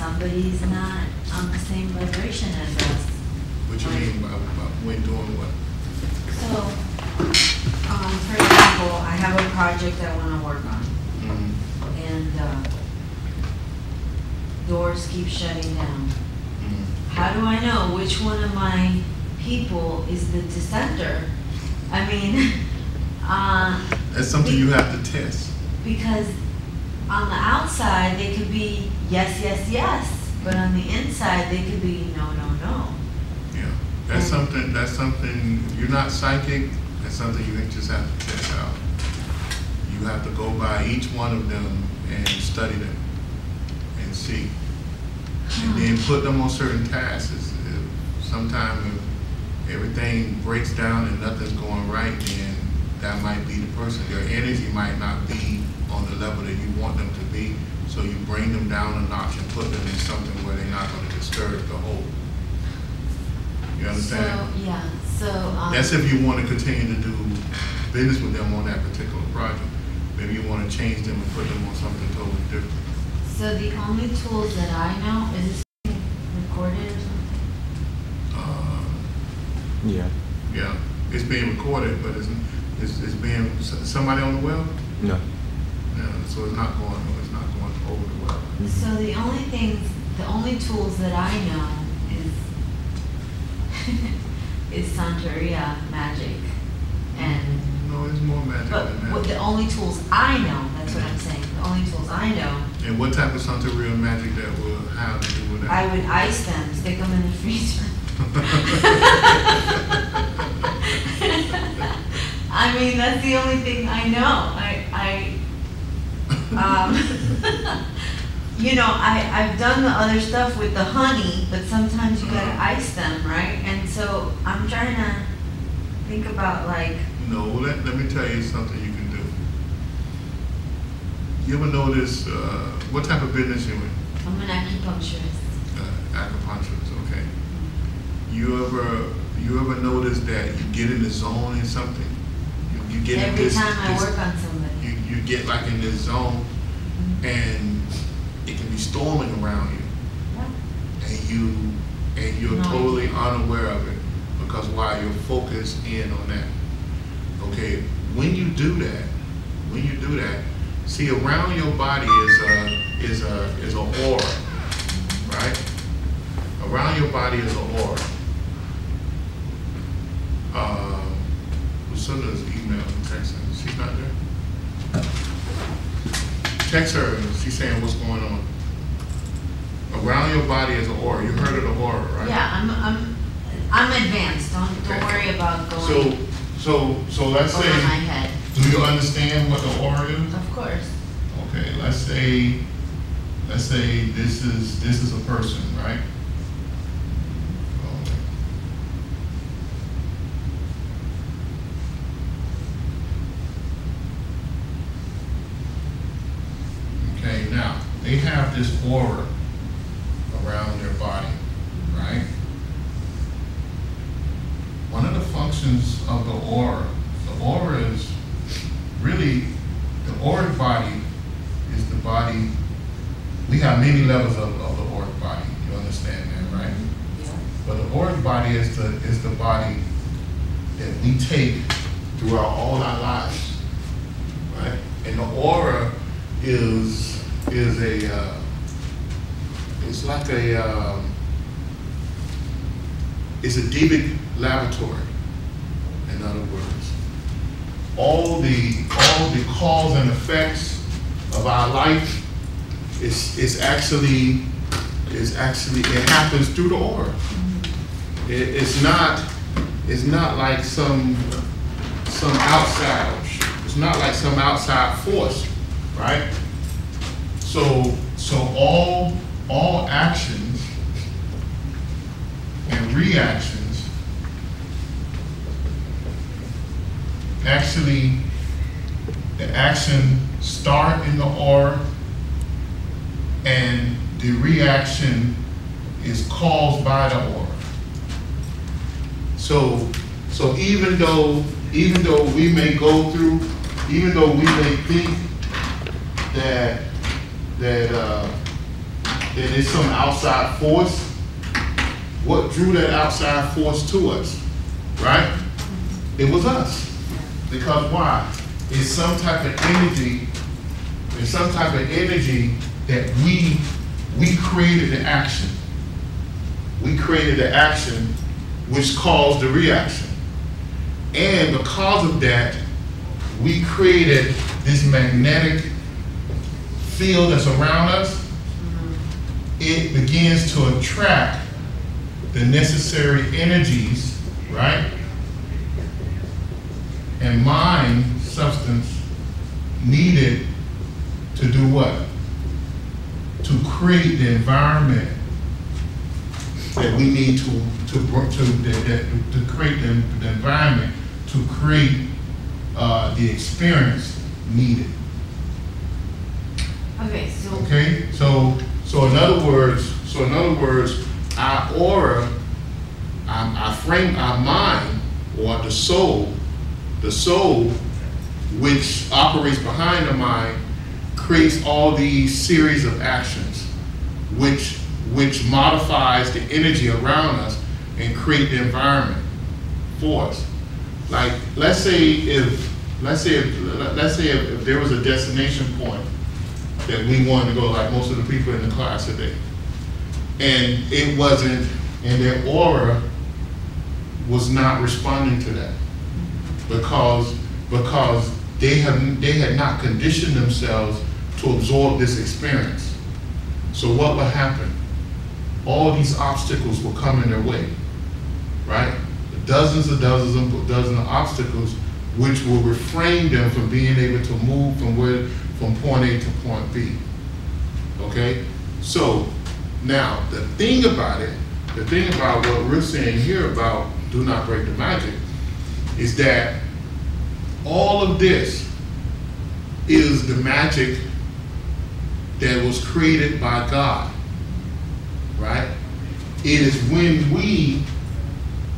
somebody's not on the same vibration as us. What you mean by when doing what? So, for example, I have a project I want to work on, and doors keep shutting down. How do I know which one of my people is the dissenter? I mean, that's something you have to test. Because on the outside they could be yes, yes, yes, but on the inside they could be no, no, no. Yeah, that's something. That's something. You're not psychic. That's something you just have to test out. You have to go by each one of them and study them and see, and then put them on certain tasks. Sometimes if everything breaks down and nothing's going right, then that might be the person. Their energy might not be on the level that you want them to be, so you bring them down a notch and put them in something where they're not going to disturb the whole. You understand? So, yeah. So that's if you want to continue to do business with them on that particular project. Maybe you want to change them and put them on something totally different. So the only tools that I know, is this being recorded or something? Yeah. Yeah, it's being recorded, but it's being somebody on the well. No. Yeah, so it's not going over the well. So the only tools that I know is Santeria magic, and no, it's more magic than that. But the only tools I know, that's what I'm saying. The only tools I know. And what type of Santeria magic that will have to do with that? I would ice them, stick them in the freezer. I mean, that's the only thing I know. You know, I've done the other stuff with the honey, but sometimes you gotta ice them, right? And so I'm trying to think about like. No, let me tell you something you can do. You ever notice what type of business you in? I'm an acupuncturist. Acupuncturist, okay. You ever notice that you get in the zone in something? You get every in this, time I work on somebody. You get like in this zone, and it can be storming around you, and you're totally unaware of it because why you're focused in on that. Okay, when you do that, see around your body is a aura, right? Around your body is an aura. Lucinda's email and texting. She's not there. Text her. She's saying what's going on. Around your body is an aura. You heard of the aura, right? Yeah, I'm advanced. Don't worry about going. So let's say. Over my head. Do you understand what the aura is? Of course. Okay. Let's say this is a person, right? Okay, now, they have this aura around their body, right? One of the functions of the aura is really, the auric body is the body, we have many levels of the auric body, you understand that, right? Yeah. But the auric body is the body that we take throughout all our lives, right? And the aura is a it's like a it's a devic laboratory. In other words, all the cause and effects of our life is actually it happens through the aura. It's not like some outside. It's not like some outside force, right? So all actions and reactions actually, the action start in the aura and the reaction is caused by the aura. So even though we may go through, even though we may think that that there's some outside force. What drew that outside force to us, right? It was us. Because why? It's some type of energy, that we created the action. We created the action which caused the reaction. And because of that, we created this magnetic field that's around us. It begins to attract the necessary energies, right? And mind, substance, needed to do what? To create the environment that we need to create the environment to create the experience needed. Okay, so. Okay, so in other words, our aura, our mind, or the soul, which operates behind the mind, creates all these series of actions, which modifies the energy around us and create the environment for us. Like, let's say if there was a destination point that we wanted to go, like most of the people in the class today, and it wasn't, and their aura was not responding to that because they had not conditioned themselves to absorb this experience. So what would happen? All these obstacles will come in their way, right? Dozens of obstacles which will refrain them from being able to move from point A to point B. Okay? So now the thing about what we're saying here about do not break the magic is that all of this is the magic that was created by God, right? It is when we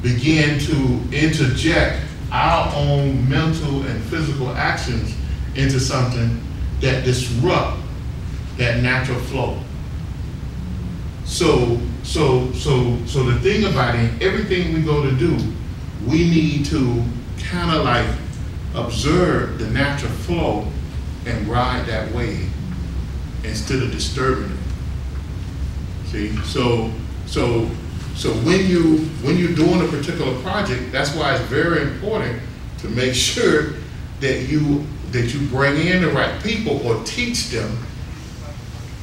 begin to interject our own mental and physical actions into something that disrupt that natural flow. So the thing about it, everything we go to do, we need to kind of like observe the natural flow and ride that wave instead of disturbing it. See, so when you're doing a particular project, that's why it's very important to make sure that you bring in the right people or teach them.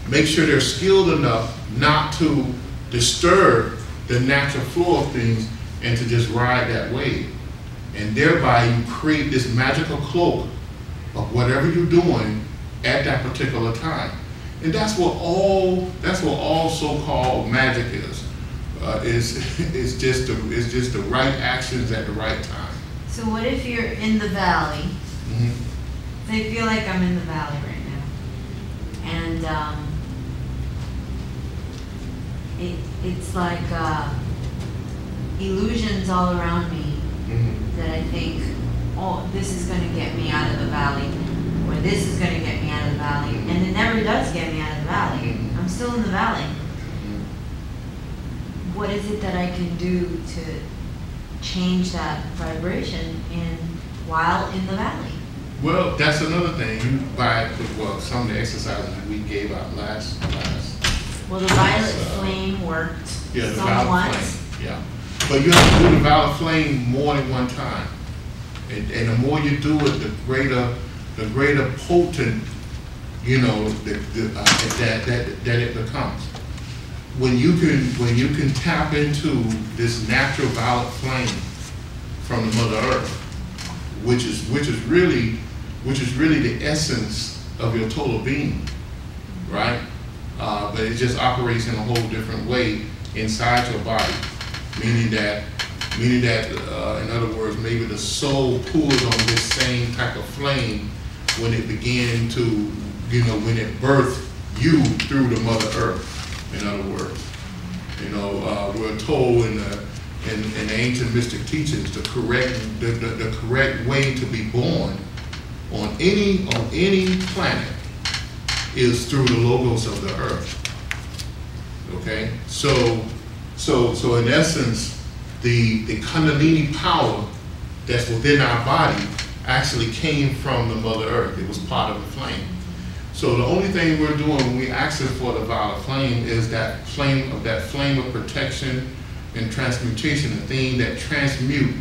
Make sure they're skilled enough not to disturb the natural flow of things and to just ride that wave. And thereby you create this magical cloak of whatever you're doing at that particular time. And that's what all so-called magic is. It's just the right actions at the right time. So what if you're in the valley? Mm-hmm. I feel like I'm in the valley right now, and it's like illusions all around me that I think, oh, this is going to get me out of the valley, or this is going to get me out of the valley, and it never does get me out of the valley. I'm still in the valley. What is it that I can do to change that vibration while in the valley? Well, that's another thing. Some of the exercises we gave out last. Well, the violet flame worked the somewhat. violet flame. Yeah, but you have to do the violet flame more than one time, and the more you do it, the greater potent, that it becomes. When you can tap into this natural violet flame from the Mother Earth, which is really the essence of your total being, right? But it just operates in a whole different way inside your body, meaning that in other words, maybe the soul pulls on this same type of flame when it began to, when it birthed you through the Mother Earth. In other words, we're told in the ancient mystic teachings the correct way to be born on any planet is through the logos of the earth. Okay, so in essence, the Kundalini power that's within our body actually came from the Mother Earth. It was part of the flame. So the only thing we're doing when we ask for the violet flame is that flame of protection and transmutation, the thing that transmute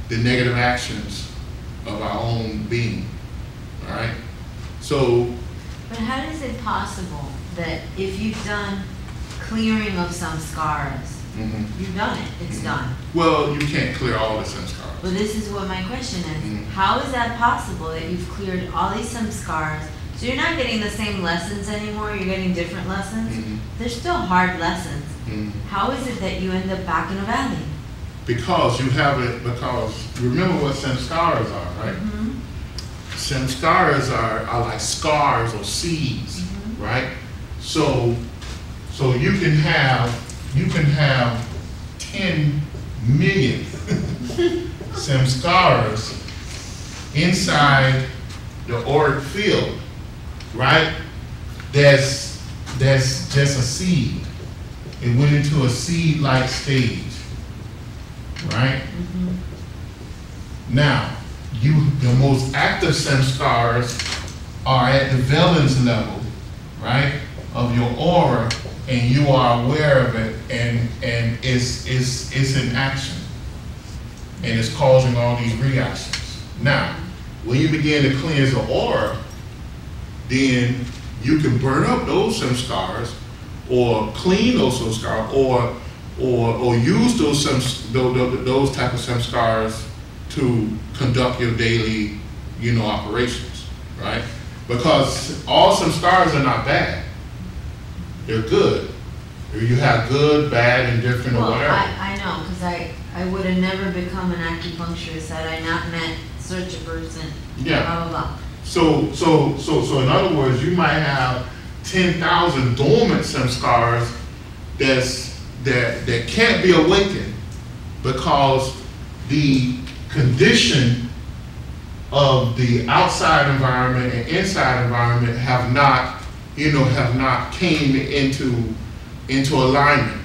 the negative actions of our own being. All right. So. But how is it possible that if you've done clearing of samskaras, you've done it, it's done? Well, you can't clear all the samskaras. Well, this is what my question is. How is that possible that you've cleared all these samskaras? So you're not getting the same lessons anymore, you're getting different lessons? They're still hard lessons. How is it that you end up back in a valley? Because you have it, because remember what samskaras are, right? Samskaras are like scars or seeds, right? So you can have 10 million samskaras inside the auric field, right? That's just a seed. It went into a seed-like stage, right? Now, the most active samskaras are at the valence level, right, of your aura, and you are aware of it, and it's in action, and it's causing all these reactions. Now, when you begin to cleanse the aura, then you can burn up those samskaras, or clean those samskaras, or use those type of samskaras to conduct your daily, operations, right? Because all samskaras are not bad. They're good. You have good, bad, indifferent, or whatever. I know, because I would have never become an acupuncturist had I not met such a person. Yeah. Blah, blah, blah. So in other words, you might have 10,000 dormant samskaras that can't be awakened because the condition of the outside environment and inside environment have not came into alignment,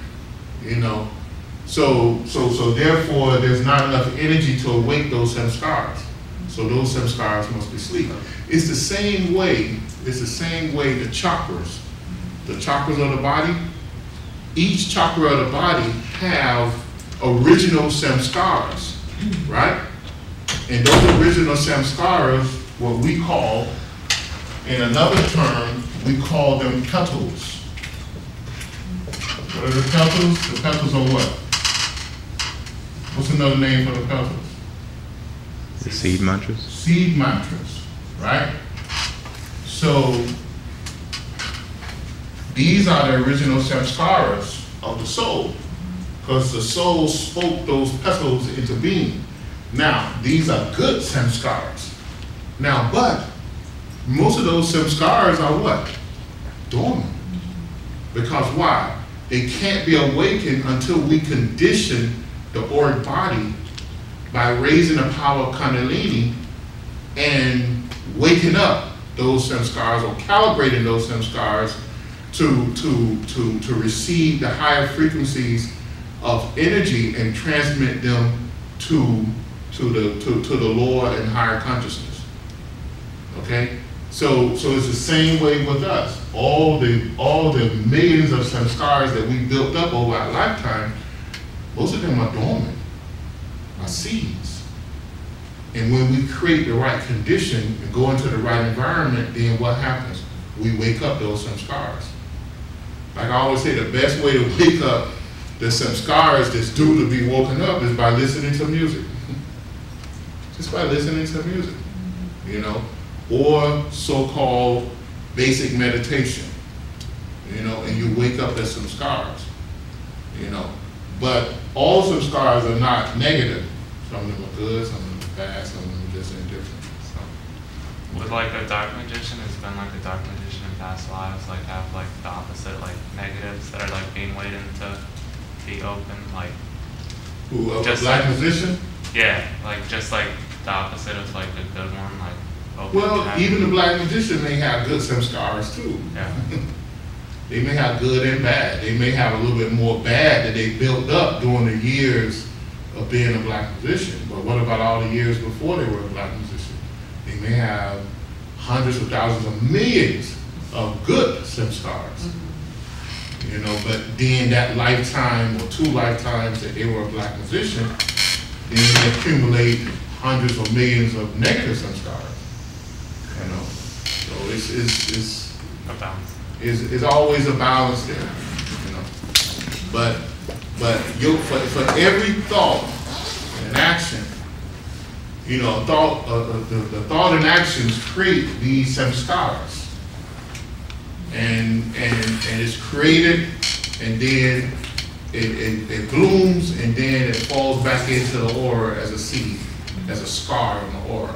So therefore there's not enough energy to awake those samskaras. So those samskaras must be asleep. It's the same way the chakras of the body, each chakra of the body have original samskaras, right? And those original samskaras, what we call, in another term, we call them petals. What are the petals? The petals are what? What's another name for the petals? The seed mantras? Seed mantras, right? So these are the original samskaras of the soul, because the soul spoke those petals into being. Now, these are good samskaras. Now, but most of those samskaras are what? Dormant. Because why? They can't be awakened until we condition the auric body by raising the power of Kundalini and waking up those samskaras, or calibrating those samskaras to receive the higher frequencies of energy and transmit them to the lower and higher consciousness. Okay? So it's the same way with us. All the millions of samskaras that we built up over our lifetime, most of them are dormant, are seeds. And when we create the right condition and go into the right environment, then what happens? We wake up those samskaras. Like I always say, the best way to wake up the samskaras that's due to be woken up is by listening to music. Just by listening to music, or so-called basic meditation, and you wake up as samskaras, But all samskaras are not negative. Some of them are good, some of them are bad, some of them are just indifferent. So. With like a dark magician, it's been like a dark magician in past lives, have the opposite, negatives that are being waiting to be open, Who, a black magician? Yeah, just the opposite of the good one, open. Well, even the black magician may have good samskaras too. Yeah. They may have good and bad. They may have a little bit more bad that they built up during the years of being a black musician. But what about all the years before they were a black musician? They may have hundreds of thousands of millions of good samskaras. You know, but then that lifetime or 2 lifetimes that they were a black musician, then they accumulate hundreds or millions of negative samskaras. You know, so it's A balance. It's always a balance there. You know, but for every thought and action, you know, the thought and actions create these samskaras. And it's created, and then it blooms, and then it falls back into the aura as a seed, as a scar in the aura.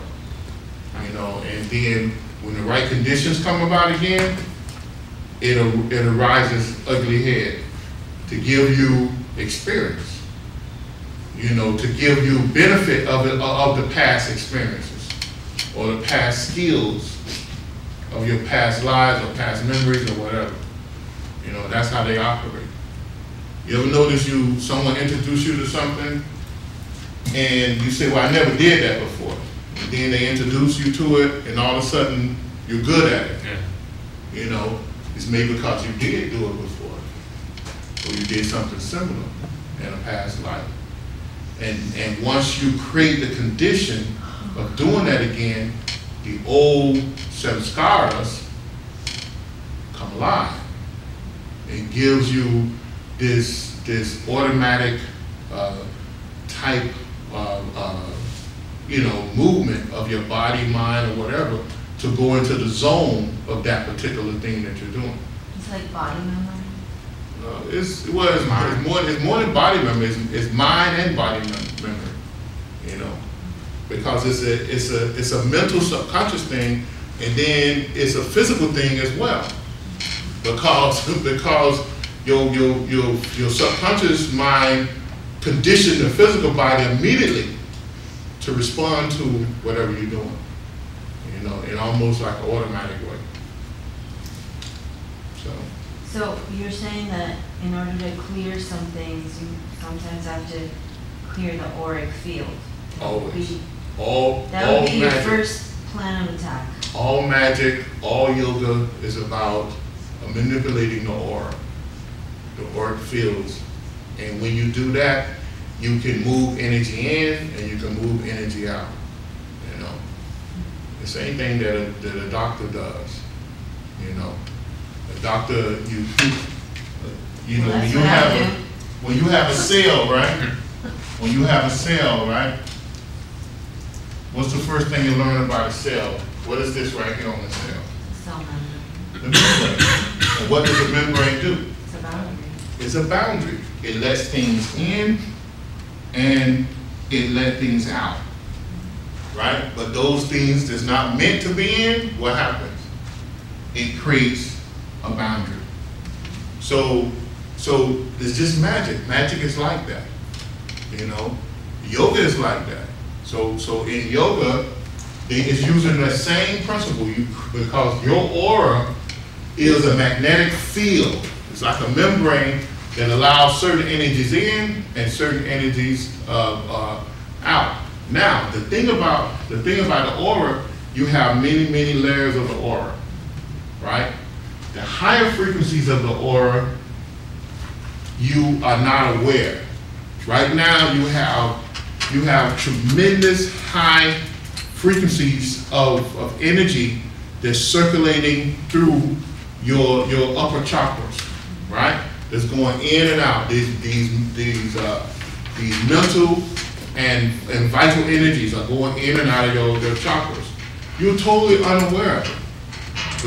You know, and then when the right conditions come about again, it arises ugly head to give you experience. You know, to give you benefit of the past experiences or the past skills of your past lives or past memories or whatever. You know, that's how they operate. You ever notice someone introduced you to something and you say, well, I never did that before. And then they introduce you to it and all of a sudden you're good at it. Yeah. You know, it's maybe because you did do it before or you did something similar in a past life. And once you create the condition of doing that again, the old samskaras come alive. It gives you this automatic type of you know, movement of your body, mind, or whatever to go into the zone of that particular thing that you're doing. It's like body memory. It's more than body memory. It's mind and body memory. You know, because it's a mental subconscious thing, and then it's a physical thing as well. Because your subconscious mind conditioned the physical body immediately to respond to whatever you're doing. You know, in almost like an automatic way. So you're saying that in order to clear some things, you sometimes have to clear the auric field. Always. That would be your first plan of attack. All magic, all yoga is about manipulating the aura, the auric fields. And when you do that, you can move energy in and you can move energy out. You know, the same thing that a doctor does. You know, a doctor, you know, when you have a cell, right? When you have a cell, right? What's the first thing you learn about a cell? What is this right here on the cell? Cell membrane. The membrane. And what does a membrane do? It's a boundary. It's a boundary. It lets things in and it lets things out, right? But those things that's not meant to be in, what happens? It creates a boundary. So it's just magic. Magic is like that, you know? Yoga is like that. So in yoga, it's using the same principle because your aura is a magnetic field. It's like a membrane that allows certain energies in and certain energies out. Now, the thing about the aura, you have many layers of the aura, right? The higher frequencies of the aura, you are not aware. Right now, you have tremendous high frequencies of energy that's circulating through your upper chakras, right? That's going in and out. These mental and vital energies are going in and out of your chakras. You're totally unaware of it.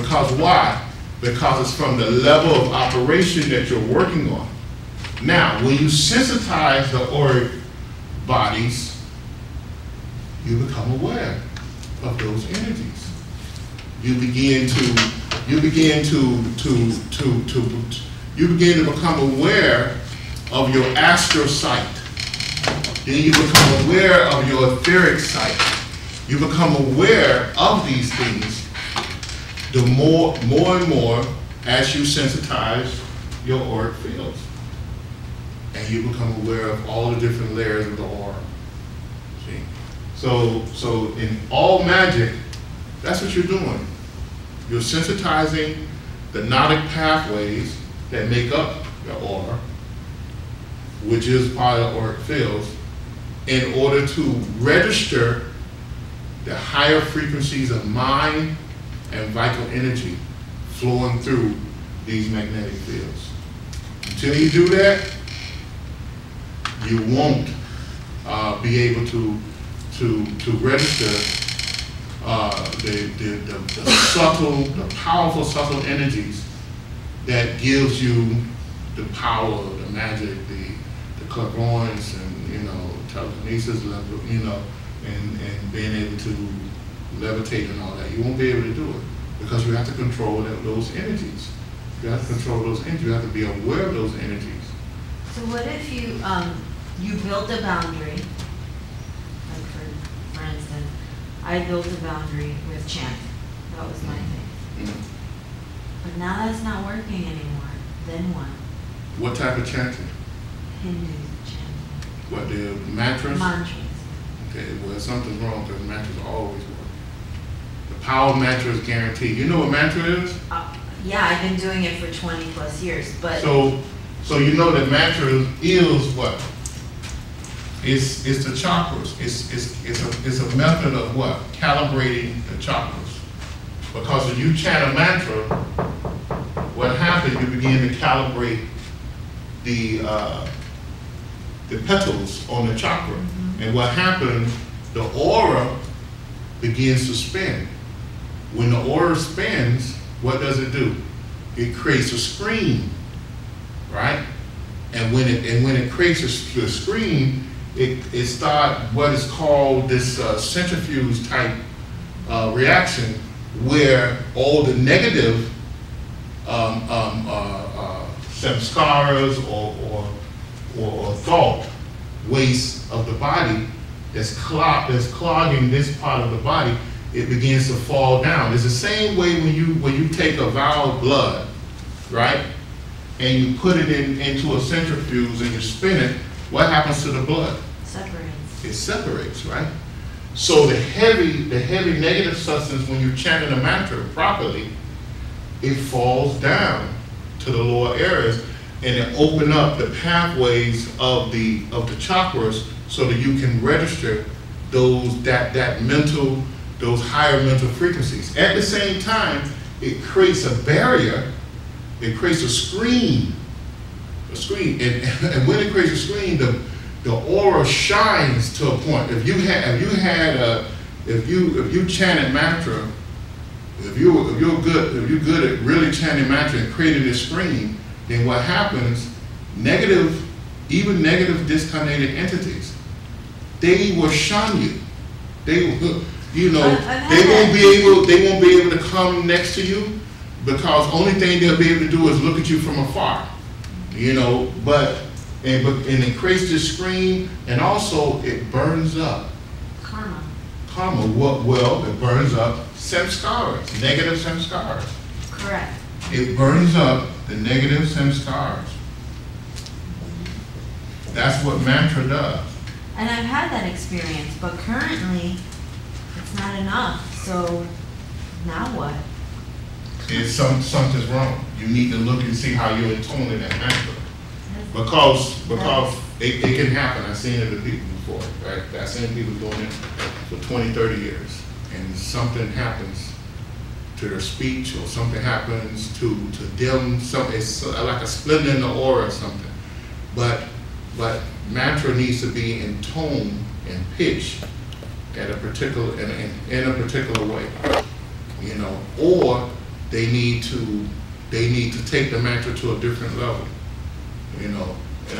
Because why? Because it's from the level of operation that you're working on. Now, when you sensitize the auric bodies, you become aware of those energies. You begin to become aware of your astral sight. Then you become aware of your etheric sight. You become aware of these things. The more and more as you sensitize your auric fields. And you become aware of all the different layers of the aura. See? So in all magic, that's what you're doing. You're sensitizing the gnotic pathways that make up the aura, which is part of the auric fields, in order to register the higher frequencies of mind and vital energy flowing through these magnetic fields. Until you do that, you won't be able to register the subtle, the powerful, subtle energies that gives you the power, the magic, the clairvoyance, and telekinesis level, and being able to levitate and all that. You won't be able to do it because you have to control those energies. You have to control those energies. You have to be aware of those energies. So what if you you built a boundary? Like for instance, I built a boundary with chanting. That was my thing. Mm-hmm. But now that's not working anymore. Then what? What type of chanting? Hindu chanting. What, the mantras? Mantras. Okay, well, something's wrong because mantras always work. The power of mantra is guaranteed. You know what mantra is? Yeah, I've been doing it for 20 plus years, but... So you know that mantra is what? It's the chakras. It's a method of what? Calibrating the chakras. Because when you chant a mantra, what happens, you begin to calibrate the petals on the chakra. Mm-hmm. And what happens, the aura begins to spin. When the aura spins, what does it do? It creates a screen, right? And when it creates a screen, it starts what is called this centrifuge type reaction, where all the negative samskaras or thought waste of the body that's clogging this part of the body, it begins to fall down. It's the same way when you take a vial of blood, right, and you put it into a centrifuge and you spin it. What happens to the blood? Separates. It separates, right? So the heavy negative substance, when you're chanting a mantra properly, it falls down to the lower areas, and it open up the pathways of the chakras so that you can register those higher mental frequencies. At the same time, it creates a barrier. It creates a screen. And when it creates a screen, the aura shines to a point. If you chanted mantra, if you're good at really chanting mantra and creating this screen, then what happens? Even negative discarnated entities, they will shun you. They won't be able to come next to you, because only thing they'll be able to do is look at you from afar. But it creates this screen, and also it burns up Karma. Well, it burns up samskaras, negative samskaras. Correct. It burns up the negative samskaras. That's what mantra does. And I've had that experience, but currently it's not enough. So now what? Something's wrong. You need to look and see how you're intoning that mantra. Because it can happen. I've seen it with people before, right? I've seen people doing it for 20, 30 years, and something happens to their speech, or something happens to them. It's like a split in the aura or something. But mantra needs to be in tone and pitch at a particular in a particular way, or they need to take the mantra to a different level. In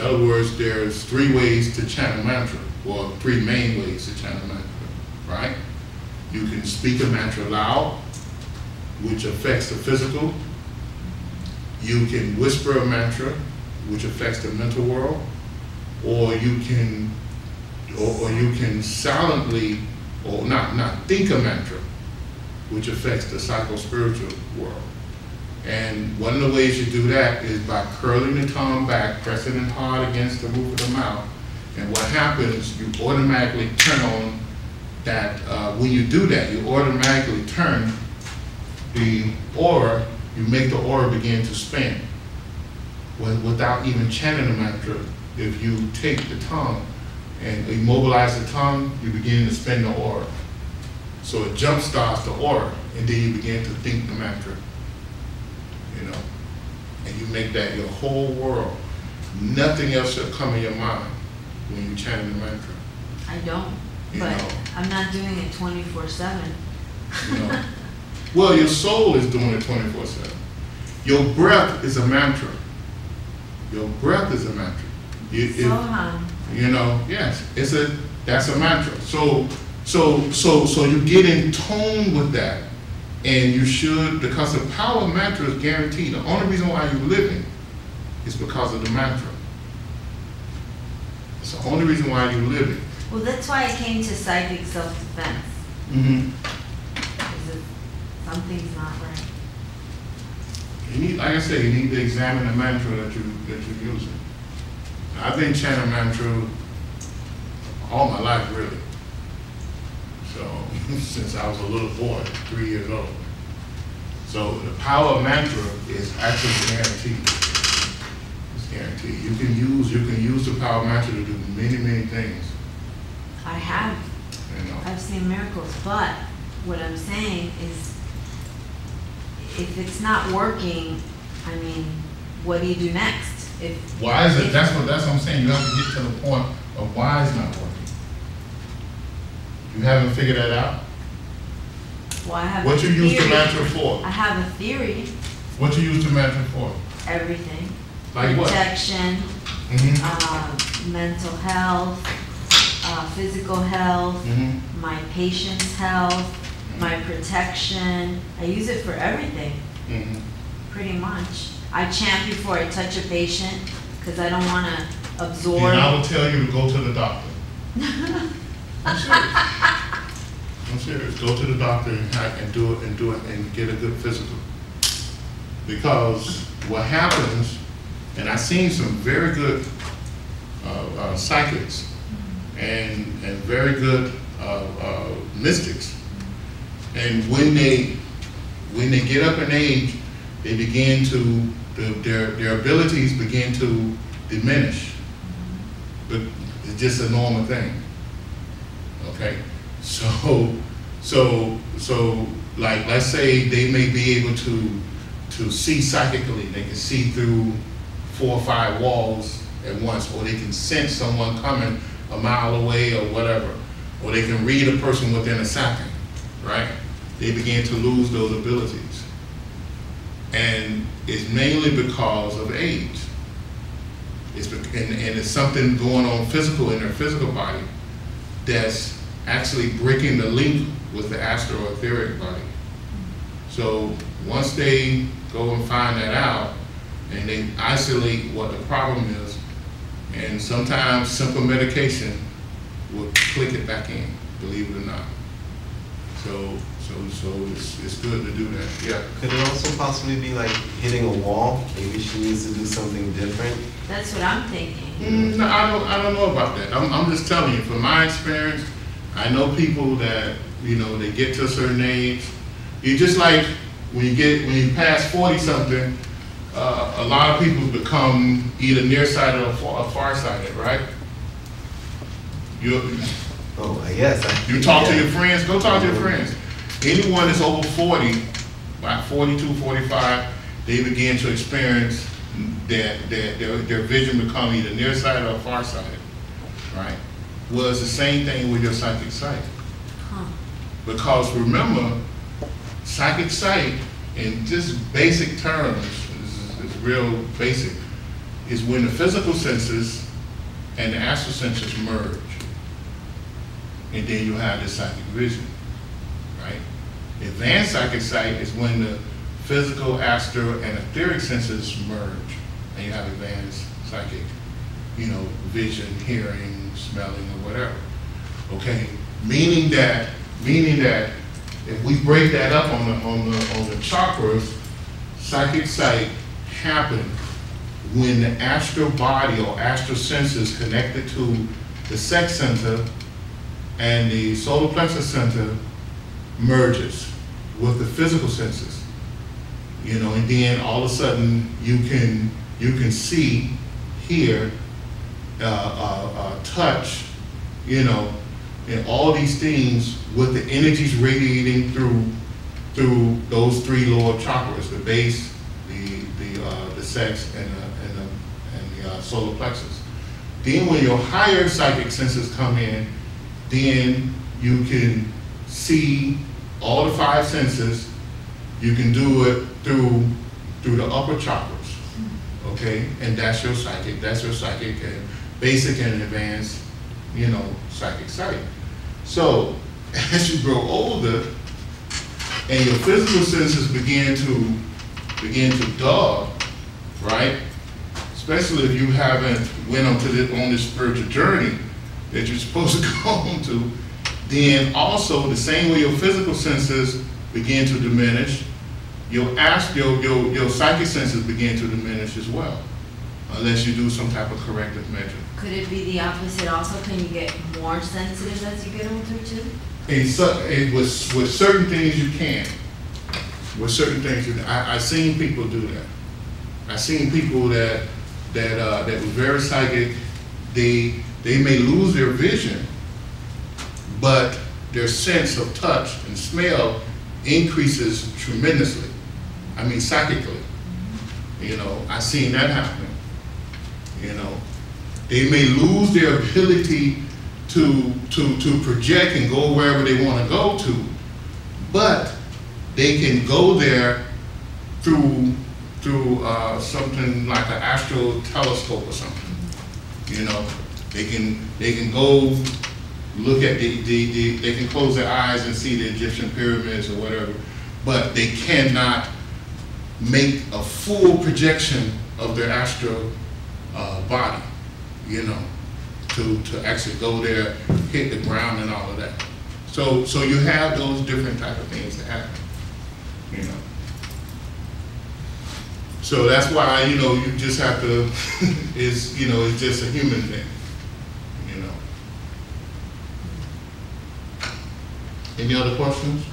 other words, there's 3 ways to chant a mantra, or 3 main ways to chant a mantra, right? You can speak a mantra loud, which affects the physical. You can whisper a mantra, which affects the mental world, or you can silently, or not think a mantra, which affects the psycho-spiritual world. And one of the ways you do that is by curling the tongue back, pressing it hard against the roof of the mouth. And what happens, you automatically turn on that, when you do that, you automatically turn the aura, you make the aura begin to spin. Without even chanting the mantra, if you take the tongue and immobilize the tongue, you begin to spin the aura. So it jump starts the aura, and then you begin to think the mantra. You know, and you make that your whole world. Nothing else should come in your mind when you chant the mantra. I don't, but I'm not doing it 24/7. You know, well, your soul is doing it 24/7. Your breath is a mantra. Your breath is a mantra. You know, yes, that's a mantra. So you get in tone with that. And you should, because the power of mantra is guaranteed. The only reason why you're living is because of the mantra. It's the only reason why you're living. Well, that's why I came to psychic self-defense. Because something's not right. You need, like I said, you need to examine the mantra that you're using. Now, I've been chanting mantra all my life, really. So, since I was a little boy, 3 years old. So the power of mantra is actually guaranteed. It's guaranteed. You can use the power of mantra to do many, many things. I have. You know. I've seen miracles, but what I'm saying is, if it's not working, I mean, what do you do next? Why is it? That's what I'm saying. You have to get to the point of why it's not working. You haven't figured that out? Well, I have what you use the mantra for? I have a theory. What you use the mantra for? Everything. Like what? Protection, mental health, physical health, my patient's health, my protection. I use it for everything, pretty much. I chant before I touch a patient because I don't want to absorb. And I will tell you to go to the doctor. I'm serious. I'm serious. Go to the doctor and do it and get a good physical. Because what happens, and I've seen some very good psychics and very good mystics, and when they get up in age, they begin to their abilities begin to diminish. But it's just a normal thing. Okay, so like, let's say they may be able to see psychically. They can see through 4 or 5 walls at once, or they can sense someone coming a mile away or whatever, or they can read a person within a second, right? They begin to lose those abilities. And it's mainly because of age. And it's something going on physical in their physical body that's actually breaking the link with the astral or etheric body. So once they go and find that out, and they isolate what the problem is, and sometimes simple medication will click it back in, believe it or not. So it's good to do that. Yeah. Could it also possibly be like hitting a wall? Maybe she needs to do something different. That's what I'm thinking. No, I don't know about that. I'm just telling you, from my experience, I know people that, you know, they get to a certain age. You just like when you pass 40 something, a lot of people become either nearsighted or farsighted, right? I guess. You talk to your friends. Go talk to your friends. Anyone that's over 40, about 42, 45, they begin to experience their vision become either nearsighted or farsighted, right? Well, it's the same thing with your psychic sight. Because remember, psychic sight, in just basic terms, is real basic, is when the physical senses and the astral senses merge. And then you have the psychic vision, right? Advanced psychic sight is when the physical, astral, and etheric senses merge, and you have advanced psychic, vision, hearing, smelling, or whatever. Okay, meaning that if we break that up on the chakras, psychic sight happen when the astral body or astral senses connected to the sex center and the solar plexus center merges with the physical senses, you know, and then all of a sudden you can see, hear, touch, you know, and all these things with the energies radiating through those three lower chakras: the base, the sex, and the solar plexus. Then when your higher psychic senses come in, then you can see all the five senses. You can do it through the upper chakras, okay? And that's your psychic and basic and advanced, you know, psychic sight. So as you grow older and your physical senses begin to dull, right? Especially if you haven't went on this spiritual journey that you're supposed to go on to, then also the same way your physical senses begin to diminish, your psychic senses begin to diminish as well, unless you do some type of corrective measure. Could it be the opposite also? Can you get more sensitive as you get older too? With certain things you can. With certain things you can. I've seen people do that. I've seen people that was very psychic. They may lose their vision, but their sense of touch and smell increases tremendously. I mean, psychically. You know, I've seen that happen. You know, they may lose their ability to project and go wherever they want to go to, but they can go there through something like an astral telescope or something. You know, they can go look at they can close their eyes and see the Egyptian pyramids or whatever, but they cannot make a full projection of their astral body, you know, to actually go there, hit the ground and all of that. So you have those different type of things that happen, you know. So that's why, you know, you just have to, it's just a human thing, you know. Any other questions?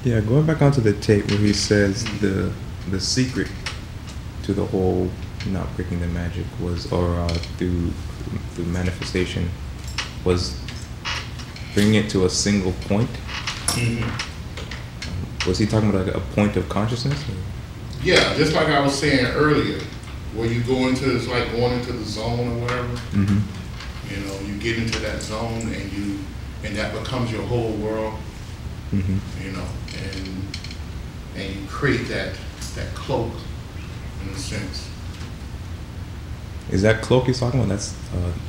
Yeah, going back onto the tape where he says the secret to the whole not breaking the magic was, or through manifestation, was bringing it to a single point. Mm-hmm. Was he talking about like a point of consciousness? Or? Yeah, just like I was saying earlier, where you go into, it's like going into the zone or whatever. Mm-hmm. You know, you get into that zone and that becomes your whole world. Mm-hmm. You know, and you create that cloak in a sense. Is that cloak he's talking about?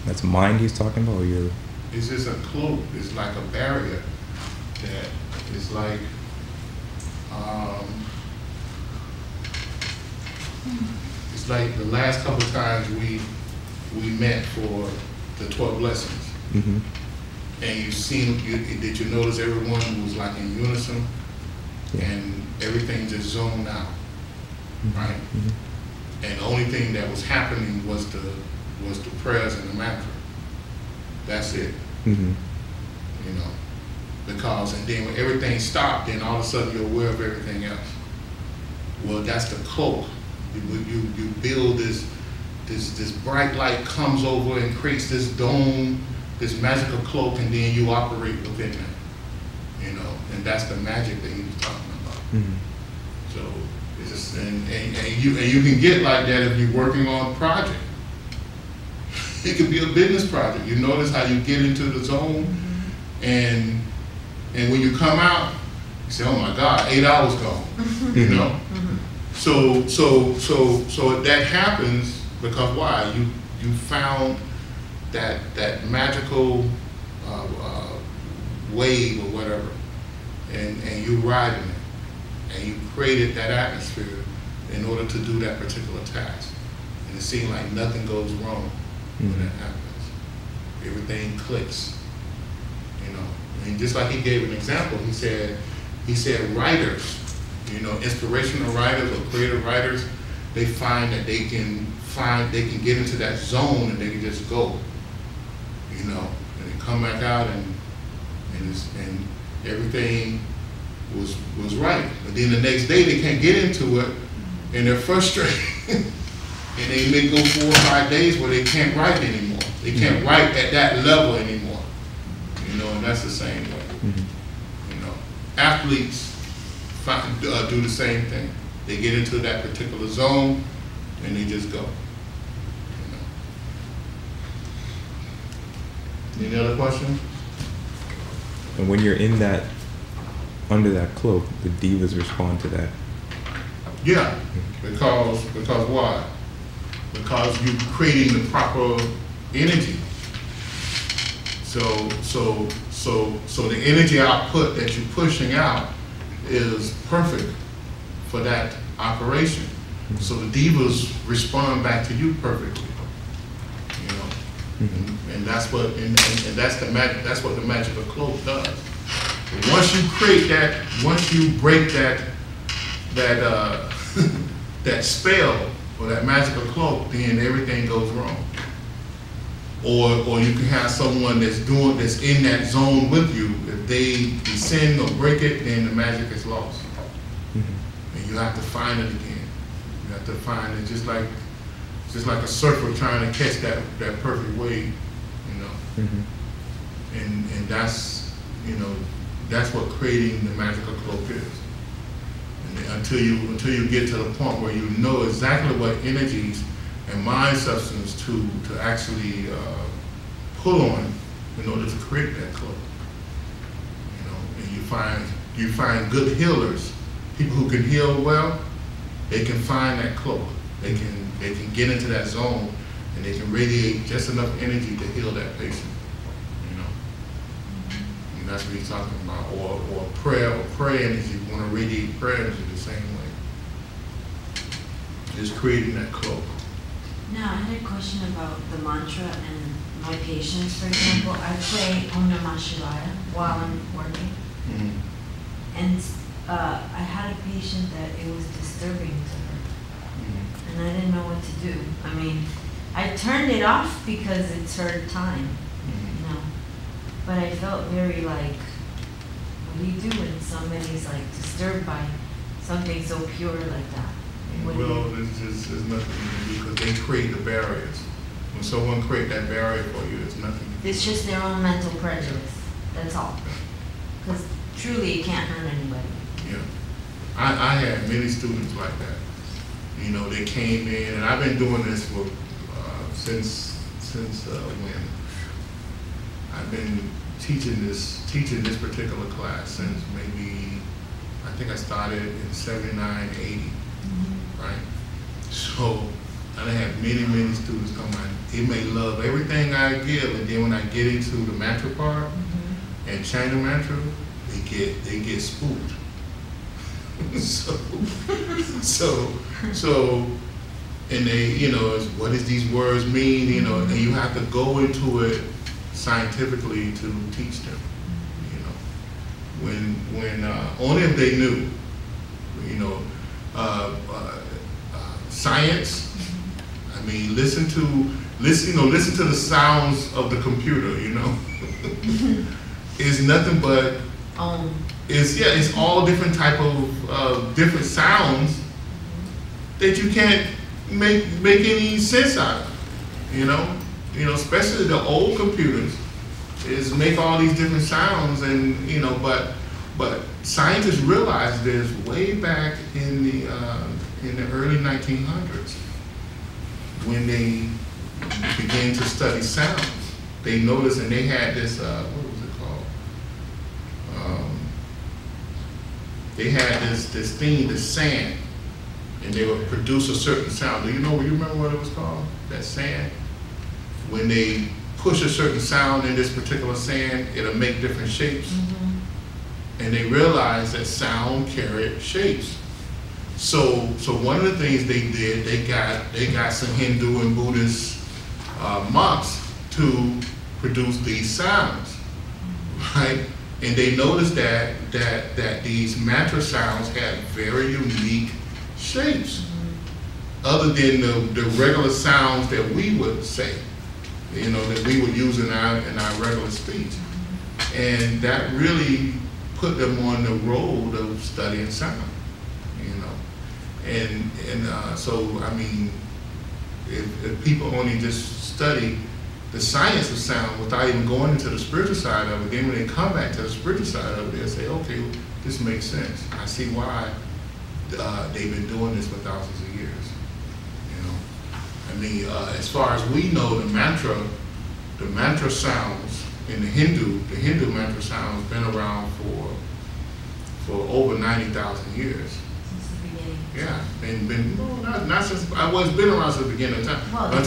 That's mind he's talking about, or you're? It's just a cloak. It's like a barrier that is like. It's like the last couple of times we met for the 12 lessons. Mm-hmm. And did you notice everyone was like in unison? Yeah. And everything just zoned out, mm-hmm. right? Mm-hmm. And the only thing that was happening was the prayers and the mantra. That's it. Mm-hmm. You know, and then when everything stopped, then all of a sudden you're aware of everything else. Well, that's the cloak. You build this bright light comes over and creates this dome, this magical cloak, and then you operate within that. You know, and that's the magic that he was talking about. Mm-hmm. So it's just, and you can get like that if you're working on a project. It could be a business project. You notice how you get into the zone, mm-hmm. and when you come out, you say, "Oh my God, 8 hours gone." You know. Mm-hmm. So that happens because why? You found that magical wave or whatever, and you ride in it, and you created that atmosphere in order to do that particular task. And it seemed like nothing goes wrong when that happens. Everything clicks, you know. And just like he gave an example, he said writers, inspirational writers or creative writers, they find that they can get into that zone and they can just go, and they come back out and everything was right. But then the next day they can't get into it and they're frustrated. And they may go 4 or 5 days where they can't write anymore. They can't write at that level anymore. And that's the same way. Athletes do the same thing. They get into that particular zone and they just go. Any other questions? And when you're in that, under that cloak, the divas respond to that. Yeah, because why? Because you're creating the proper energy. So the energy output that you're pushing out is perfect for that operation. So the divas respond back to you perfectly. And that's what that's the magic. That's what the magical cloak does. And once you create that, once you break that that spell or that magical cloak, then everything goes wrong. Or you can have someone that's in that zone with you. If they descend or break it, then the magic is lost. And you have to find it again. You have to find it just like a surfer trying to catch that perfect wave, And that's that's what creating the magical cloak is. And until you get to the point where you know exactly what energies and mind substance to actually pull on in order to create that cloak. And you find good healers, people who can heal well, they can find that cloak. They can get into that zone and they can radiate just enough energy to heal that patient. And that's what he's talking about. Or prayer energy. You want to radiate prayer energy the same way. Just creating that cloak. Now, I had a question about the mantra and my patients, for example. I play Om Namah Shivaya while I'm working. And I had a patient that it was disturbing to her. And I didn't know what to do. I mean, I turned it off because it's her time, But I felt very like, what do you do when somebody's like disturbed by something so pure like that? There's nothing you can do because they create the barriers. When someone creates that barrier for you, there's nothing you can do. It's just their own mental prejudice. That's all. Because truly, it can't hurt anybody. Yeah. I had many students like that. They came in, and I've been doing this for since when? I've been teaching this particular class since maybe, I think I started in 79, 80, right? So I have many students come on. They may love everything I give, and then when I get into the mantra part and chant the mantra, they get spooked. So, and they, what does these words mean? And you have to go into it scientifically to teach them. When only if they knew, science. I mean, listen to the sounds of the computer. It's nothing but. It's all different type of different sounds that you can't make any sense out of. Especially the old computers is make all these different sounds, and but scientists realized this way back in the early 1900s when they began to study sounds. They noticed, and they had this what was it called? They had this thing, this sand, and they would produce a certain sound. Do you remember what it was called? That sand? When they push a certain sound in this particular sand, it'll make different shapes. And they realized that sound carried shapes. So one of the things they did, they got some Hindu and Buddhist monks to produce these sounds, right? And they noticed that these mantra sounds had very unique shapes, other than the regular sounds that we would say, that we would use in our regular speech. And that really put them on the road of studying sound, so I mean, if people only just study the science of sound without even going into the spiritual side of it, then when they come back to the spiritual side of it, they'll say, okay, this makes sense. I see why they've been doing this for thousands of years. I mean, as far as we know, the mantra sounds in the Hindu mantra sounds been around for over 90,000 years. Since the beginning. Yeah, not since, it's been around since the beginning of time. Well, I'm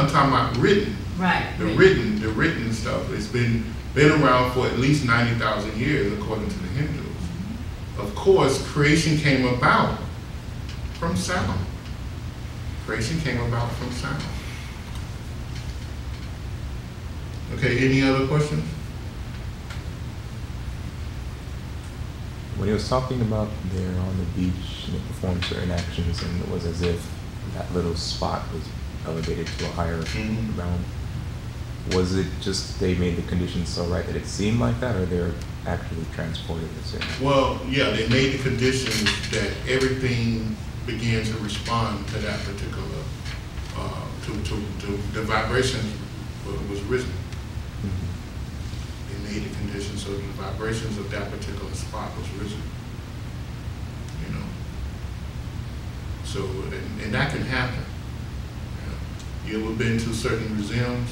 talking about written. Right. The written stuff. It's been around for at least 90,000 years, according to the Hindus. Of course, creation came about from sound. Creation came about from sound. Okay, any other questions? When he was talking about there on the beach and he performed certain actions, and it was as if that little spot was elevated to a higher realm, was it just they made the conditions so right that it seemed like that, or they're actually transported the same? Well, yeah, they made the conditions that everything began to respond to that particular, to the vibration was risen. They made the conditions so the vibrations of that particular spot was risen. So, and that can happen. You ever been to certain museums?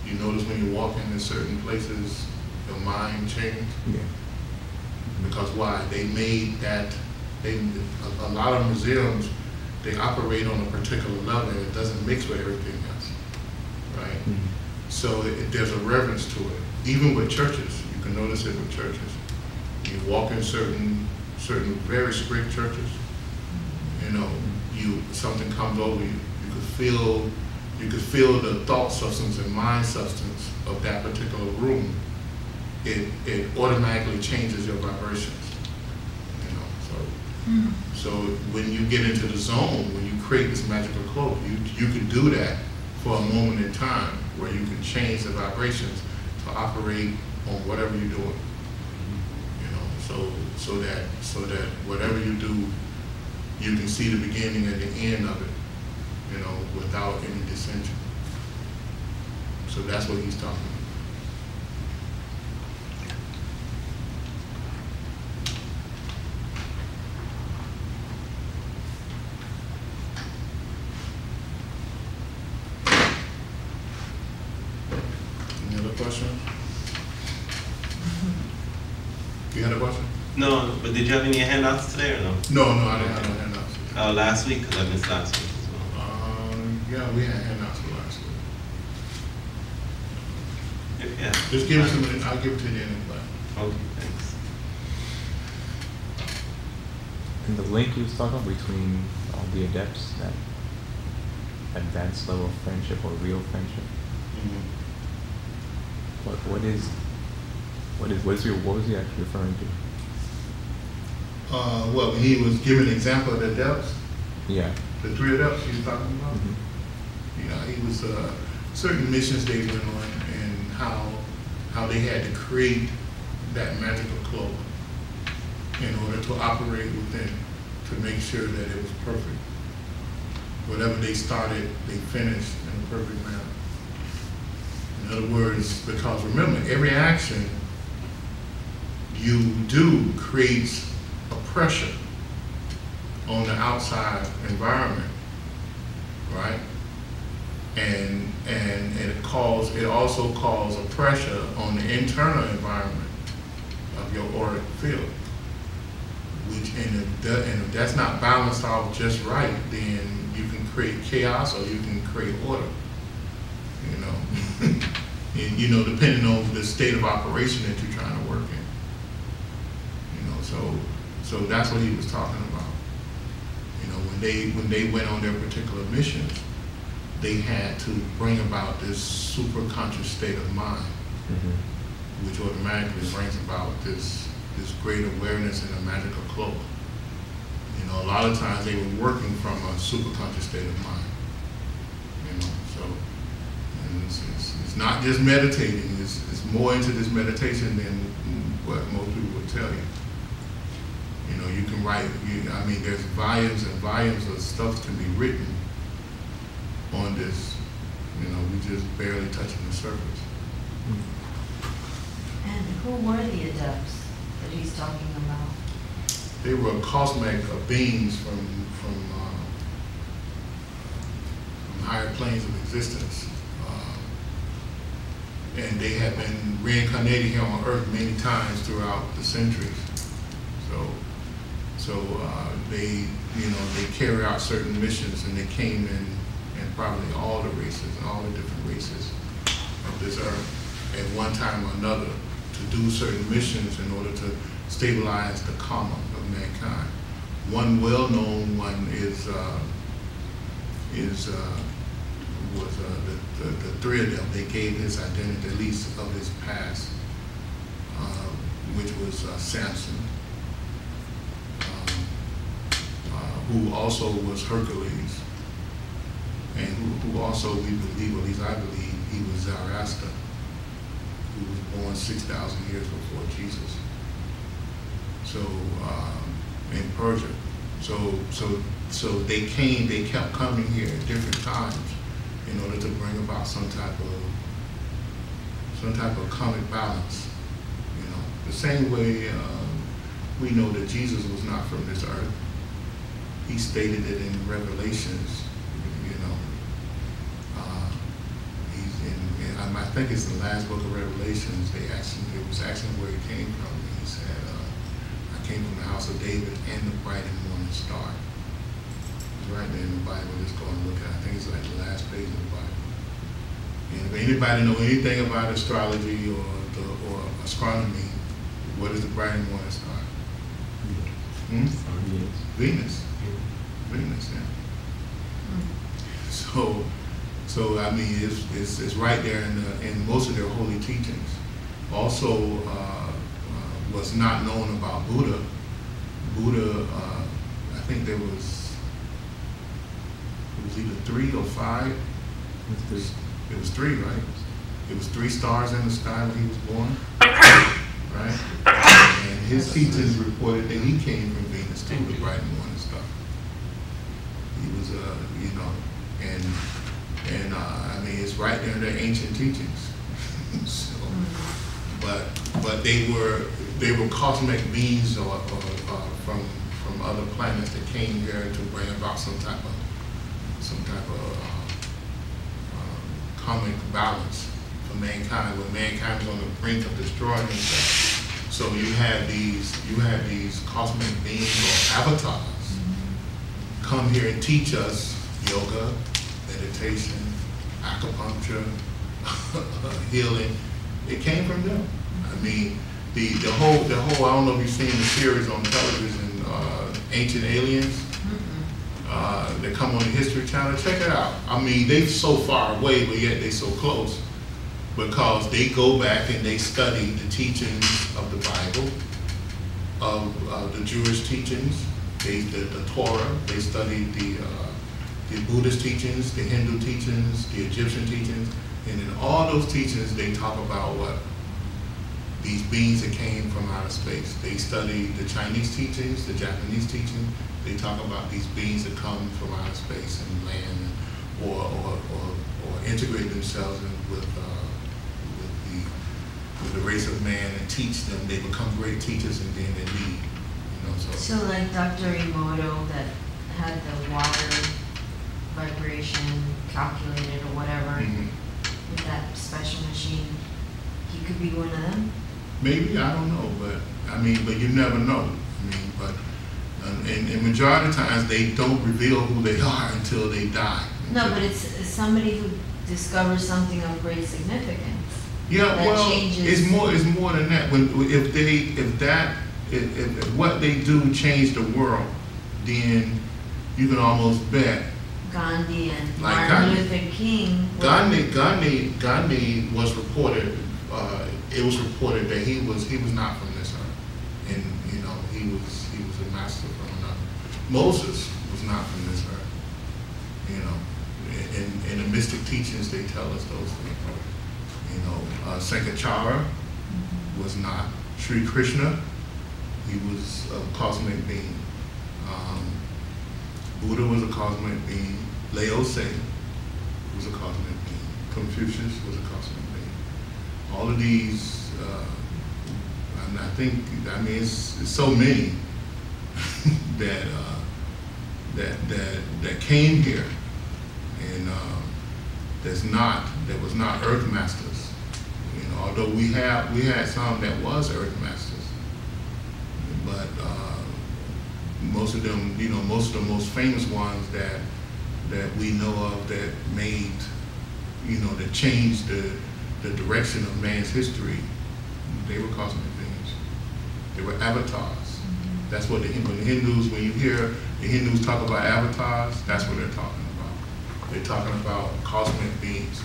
You notice when you walk into certain places, your mind changes? Yeah. Because why? They made that, a lot of museums, they operate on a particular level and it doesn't mix with everything else, right? So there's a reverence to it. Even with churches, you can notice it with churches. You walk in certain very strict churches, something comes over you. You could feel the thought substance and mind substance of that particular room. It automatically changes your vibrations. So when you get into the zone, when you create this magical cloak, you can do that for a moment in time where you can change the vibrations to operate on whatever you're doing. So that whatever you do, you can see the beginning and the end of it, without any dissension. So that's what he's talking about. Any other questions? You had a question? No, but did you have any handouts today or no? No, I didn't have no handouts. Last week, because I missed last week as well. Yeah, we had handouts for last week. Yeah. Just give it to me, I'll give it to you anyway. Okay, thanks. And the link he was talking about between all the adepts, that advanced level of friendship or real friendship. What was he actually referring to? Well, he was giving an example of the adepts. Yeah. The 3 adepts he was talking about. He was certain missions they went on and how they had to create that magical cloak in order to operate within, to make sure that it was perfect. Whatever they started, they finished in a perfect manner. In other words, because remember, every action you do creates a pressure on the outside environment, right? And it also calls a pressure on the internal environment of your auric field. And if that's not balanced out just right, then you can create chaos or you can create order. And, depending on the state of operation that you're trying to work in. So that's what he was talking about. When they went on their particular missions, they had to bring about this super conscious state of mind which automatically brings about this great awareness in a magical cloak. You know, a lot of times they were working from a superconscious state of mind. You know, so and it's not just meditating. It's more into this meditation than what most people would tell you. You know, you can write. I mean, there's volumes and volumes of stuff can be written on this. You know, we just barely touching the surface. And who were the adepts that he's talking about? They were cosmic beings from higher planes of existence, and they have been reincarnated here on Earth many times throughout the centuries. So they, you know, they carry out certain missions, and they came in probably all the races, all the different races of this Earth at one time or another to do certain missions in order to stabilize the karma of mankind. One well-known one was the three of them. They gave his identity, at least of his past, which was Samson, who also was Hercules, and who also, we believe, at least I believe, he was Zoroaster, who was born 6,000 years before Jesus. So in Persia. So they kept coming here at different times in order to bring about some type of karmic balance. You know, the same way we know that Jesus was not from this earth. He stated it in Revelations. You know, he's in I think it's the last book of Revelations. It was asking where he came from. He said, "I came from the house of David and the bright and morning star." It's right there in the Bible. Just go and look at it. I think it's like the last page of the Bible. And if anybody know anything about astrology or astronomy, what is the bright and morning star? Venus. Venus, yeah. So I mean, it's right there in most of their holy teachings. Also, what's not known about Buddha. Buddha, I think it was either 3 or 5. It was 3, right? It was 3 stars in the sky when he was born, right? And his teachings reported that he came from Venus too, the bright and morning star. He was, you know, and I mean, it's right there in their ancient teachings. So, but they were cosmic beings or from other planets that came here to bring about some type of karmic balance for mankind, when mankind was on the brink of destroying itself. So you have these cosmic beings or avatars come here and teach us yoga, meditation, acupuncture, healing. It came from them. I mean, the whole I don't know if you've seen the series on television, Ancient Aliens. They come on the History Channel. Check it out. I mean, they're so far away, but yet they're so close, because they go back and they study the teachings of the Bible, of the Jewish teachings, the Torah. They study the Buddhist teachings, the Hindu teachings, the Egyptian teachings, and in all those teachings they talk about what? These beings that came from outer space. They study the Chinese teachings, the Japanese teachings. They talk about these beings that come from outer space and land, or integrate themselves with the race of man and teach them. They become great teachers, and then they leave. You know, so like Dr. Emoto that had the water vibration calculated or whatever with that special machine, he could be one of them? Maybe, I don't know, but I mean, but you never know. I mean, but and majority of times they don't reveal who they are until they die. No, but it's somebody who discovers something of great significance. Yeah, that well, changes. it's more than that. If what they do change the world, then you can almost bet. Gandhi and Like Martin Luther King. Gandhi was reported it was reported that he was not from this earth, and you know he was a master from another. Moses was not from this earth. You know, in the mystic teachings they tell us those things. You know, Sankarsana was not. Sri Krishna, he was a cosmic being. Buddha was a cosmic being. Laozi was a cosmic being. Confucius was a cosmic being. All of these, and I think, I mean, it's so many that came here, and that was not earth masters. You know, although we had some that was earth masters, but most of them, you know, most of the most famous ones that we know of that made, you know, that changed the direction of man's history, they were cosmic beings. They were avatars. That's what when the Hindus, when you hear the Hindus talk about avatars, that's what they're talking about. They're talking about cosmic beings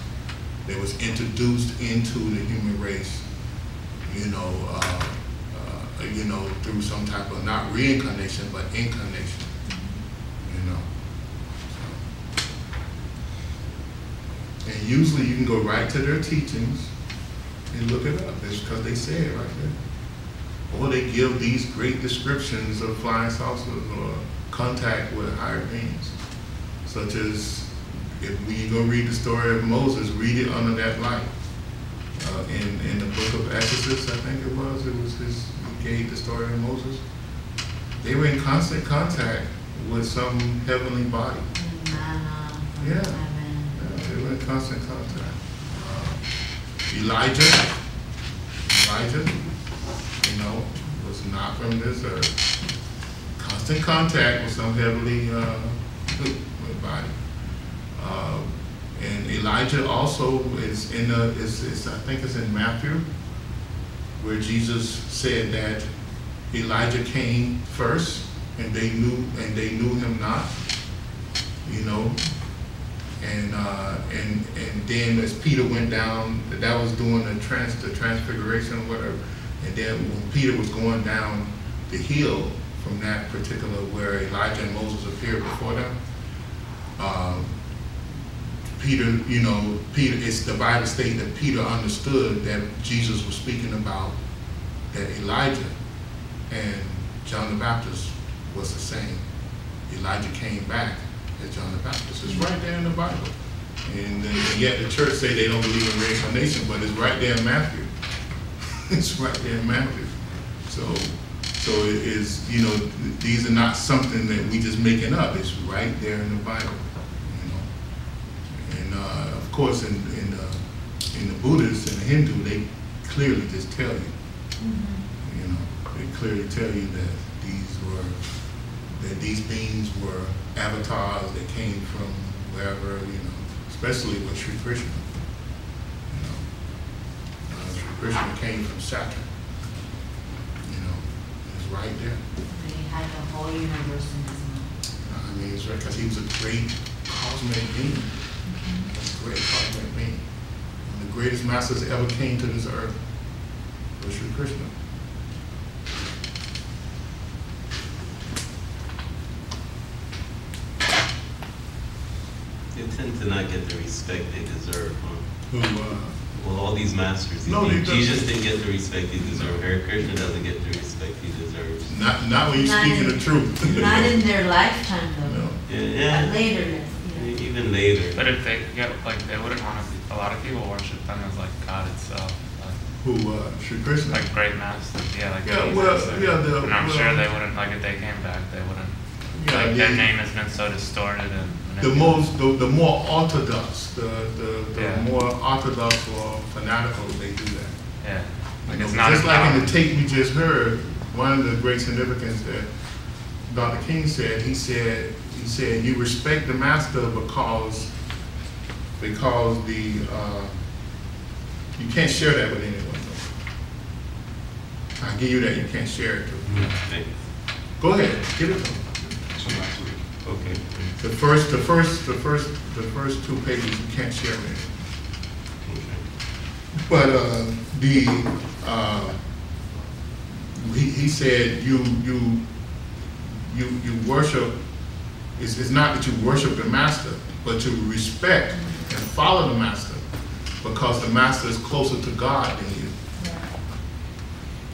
that was introduced into the human race, you know, through some type of not reincarnation but incarnation, you know. So. And usually you can go right to their teachings and look it up. It's because they say it right there. Or they give these great descriptions of flying saucers or contact with higher beings, such as if we go read the story of Moses, read it under that light. In the book of Exodus, I think it was he gave the story of Moses. They were in constant contact with some heavenly body. Yeah, they were in constant contact. Elijah, you know, was not from this earth. Constant contact with some heavenly body. And Elijah also is in I think it's in Matthew, where Jesus said that Elijah came first, and they knew him not, you know, and then as Peter went down, that was doing the transfiguration or whatever, and then when Peter was going down the hill from that particular where Elijah and Moses appeared before them. Peter, you know, it's the Bible states that Peter understood that Jesus was speaking about that Elijah and John the Baptist was the same. Elijah came back as John the Baptist. It's right there in the Bible. And yet the church say they don't believe in reincarnation, but it's right there in Matthew. It's right there in Matthew. So it is, you know, these are not something that we just making up. It's right there in the Bible. Of course, in the Buddhist and the Hindu, they clearly just tell you, you know, they clearly tell you that these beings were avatars that came from wherever, you know, especially with Shri Krishna. You know, Shri Krishna came from Saturn. You know, it's right there. He had the whole universe in his mind. I mean, it's right because he was a great cosmic being. Great cosmic being. And the greatest masters that ever came to this earth was Shri Krishna. They tend to not get the respect they deserve, huh? Who, well, all these masters, Jesus didn't get the respect he deserved. Hare Krishna doesn't get the respect he deserves. Not when you're speaking the truth. Not in their lifetime, though. No. Yeah. But later. Even later. But if they get, like, they wouldn't want to, a lot of people worship them as, like, God itself. Like, Who, Shri Krishna? like great masters, yeah, like Yeah, Jesus, well, like, yeah, and I'm sure they wouldn't, like, if they came back, they wouldn't, Yeah, like, their name has been so distorted and the more orthodox, the more orthodox or fanatical they do that. Yeah. Like, You it's know, not just like in the about- tape we just heard, one of the great significance that Dr. King said, he said you respect the master because the you can't share that with anyone. I'll give you that. You can't share it. Go ahead, give it to him. Okay. The first 2 pages you can't share with anyone. Okay. But he said you worship. It's not that you worship the master, but to respect and follow the master, because the master is closer to God than you.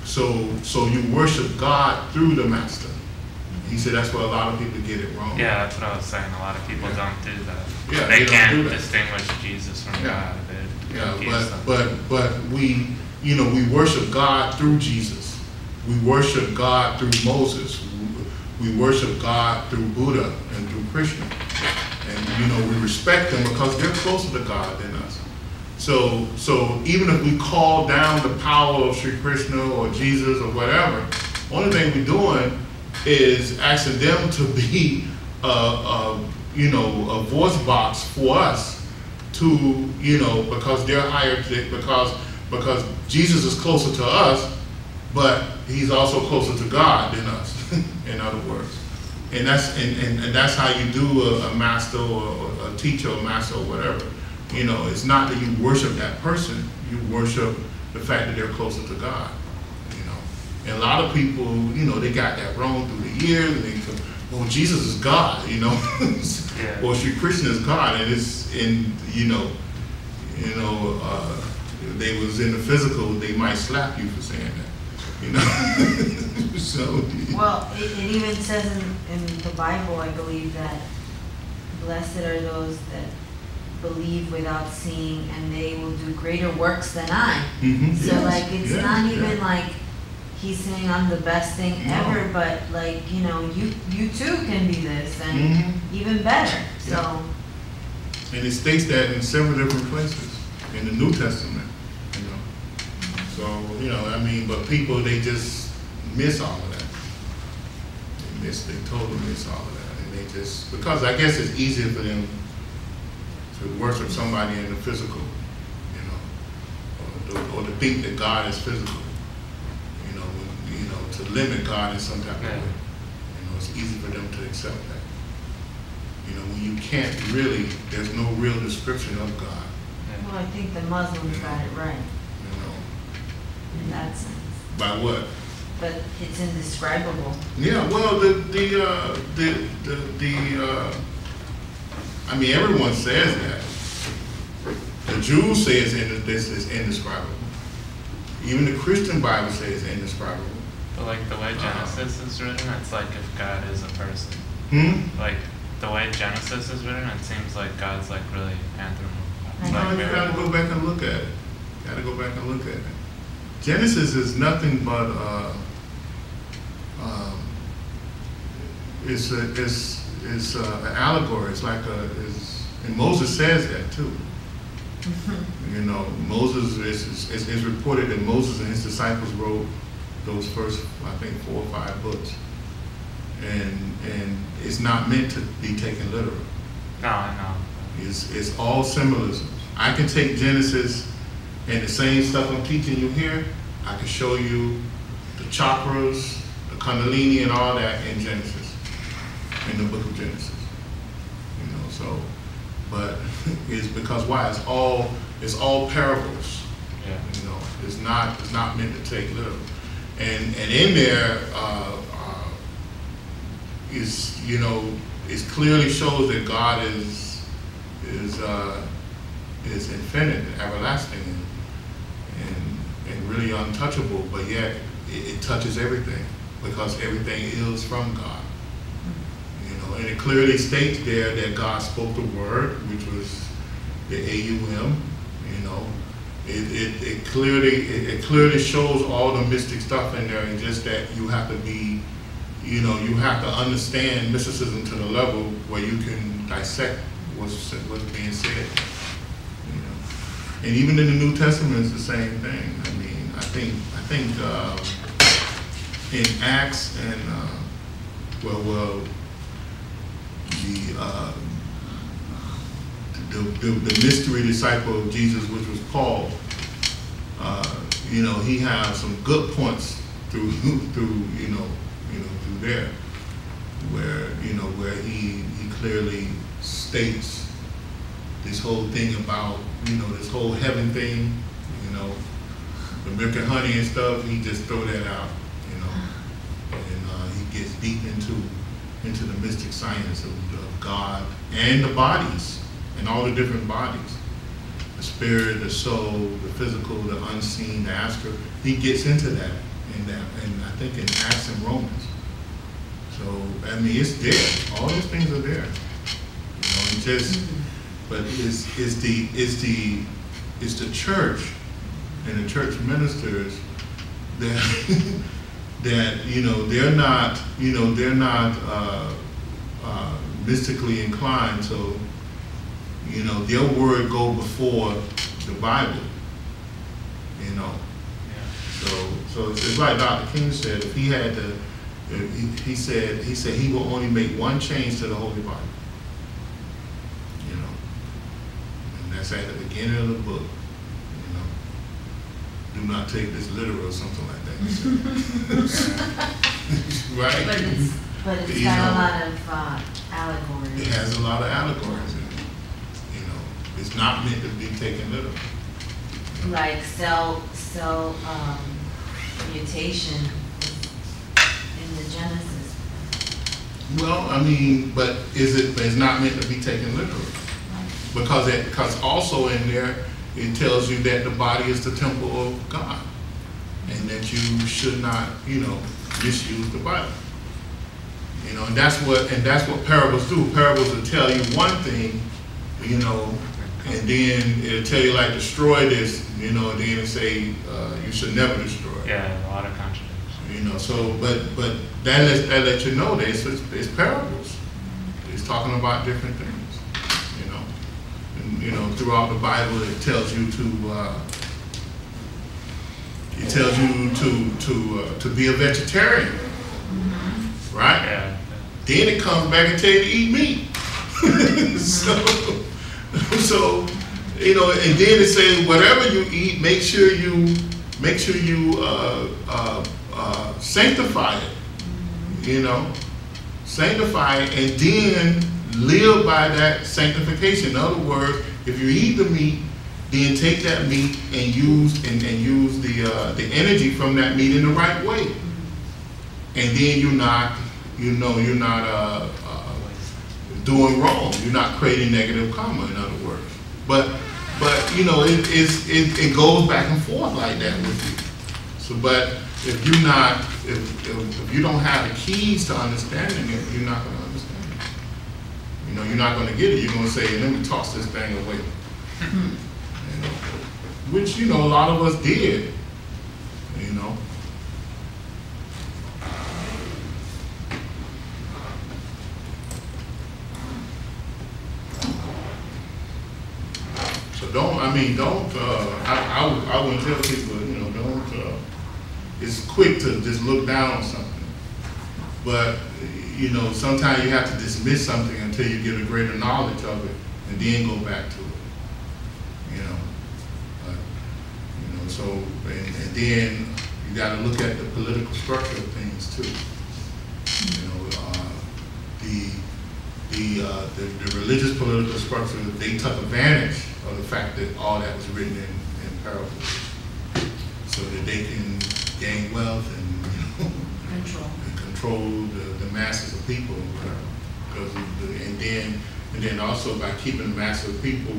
So you worship God through the master. He said that's where a lot of people get it wrong. Yeah, that's what I was saying. A lot of people don't do that. Yeah, they don't can't do that. distinguish Jesus from God. But we worship God through Jesus. We worship God through Moses. We worship God through Buddha and through Krishna. And we respect them because they're closer to God than us. So even if we call down the power of Sri Krishna or Jesus or whatever, only thing we're doing is asking them to be a voice box for us to, because they're higher, because Jesus is closer to us, but he's also closer to God than us, in other words. And that's how you do a master or a teacher or master or whatever. It's not that you worship that person, you worship the fact that they're closer to God. And a lot of people, they got that wrong through the years, and they go, well, Jesus is God, or Sri Krishna is God, and it's they was in the physical, they might slap you for saying that, So. Well, it even says in the Bible, I believe, that blessed are those that believe without seeing, and they will do greater works than I. Mm-hmm. So it's not even like he's saying I'm the best thing ever, but you too can be this and even better. So. And it states that in several different places in the New Testament. So but people, they just miss all of that. They totally miss all of that, and they just, because I guess it's easier for them to worship somebody in the physical, or to think that God is physical. To limit God in some type of way. It's easy for them to accept that. When you can't really, there's no real description of God. Well, I think the Muslims got it right. In that sense. By what? But it's indescribable. Yeah, well, everyone says that. The Jews say this is indescribable. Even the Christian Bible says it's indescribable. But the way Genesis is written, it's like if God is a person. Like the way Genesis is written, it seems like God's really anthropomorphic. You gotta go back and look at it. Genesis is nothing but it's an allegory. It's and Moses says that too. Moses is reported that Moses and his disciples wrote those first, I think, 4 or 5 books, and it's not meant to be taken literal. No, I know. It's all symbolism. I can take Genesis and the same stuff I'm teaching you here. I can show you the chakras, the Kundalini, and all that in Genesis, in the book of Genesis. But it's because why? It's all parables. Yeah. It's not meant to take literal. And in there it clearly shows that God is infinite and everlasting and really untouchable, but yet it touches everything because everything is from God. And it clearly states there that God spoke the word, which was the AUM. It clearly shows all the mystic stuff in there, and just that you have to be, you have to understand mysticism to the level where you can dissect what's being said. And even in the New Testament, it's the same thing. I think in Acts and the mystery disciple of Jesus, which was Paul, he has some good points through there, where he clearly states this whole thing about, this whole heaven thing, You know, the milk and honey and stuff, he just throw that out, you know. And he gets deep into the mystic science of God and the bodies and all the different bodies. The spirit, the soul, the physical, the unseen, the astral. He gets into that and I think in Acts and Romans. So I mean, it's there. All those things are there. You know, it just, but it's the church and the church ministers that that they're not mystically inclined, so their word go before the Bible. So it's like Dr. King said, if he had to, he said he will only make one change to the Holy Bible. And that's at the beginning of the book. Do not take this literal or something like that. Right? But it's got a lot of allegories. It has a lot of allegories in it. It's not meant to be taken literal. Like cell mutation in the Genesis. Well, I mean, but it's not meant to be taken literal. Because also in there, it tells you that the body is the temple of God, and that you should not, misuse the body. And that's what parables do. Parables will tell you one thing, and then it'll tell you like destroy this, and then it'll say you should never destroy. Yeah, a lot of contradictions. So but that lets you know that it's parables. It's talking about different things. Throughout the Bible, it tells you to be a vegetarian, right? Yeah. Then it comes back and tell you to eat meat. so and then it says whatever you eat, make sure you sanctify it. Sanctify it, and then live by that sanctification. In other words, if you eat the meat, then take that meat and use the energy from that meat in the right way, and then you're not doing wrong. You're not creating negative karma. In other words, but it goes back and forth like that with you. So, but if you don't have the keys to understanding it, you're not going to understand it. You're not going to get it. You're going to say, let me toss this thing away. Which, a lot of us did. So I wouldn't tell people, don't, it's quick to just look down on something. But, sometimes you have to dismiss something until you get a greater knowledge of it and then go back to it. So, and then you got to look at the political structure of things too. The religious political structure, they took advantage of the fact that all that was written in parables, so that they can gain wealth and control the masses of people, and then also by keeping the masses of people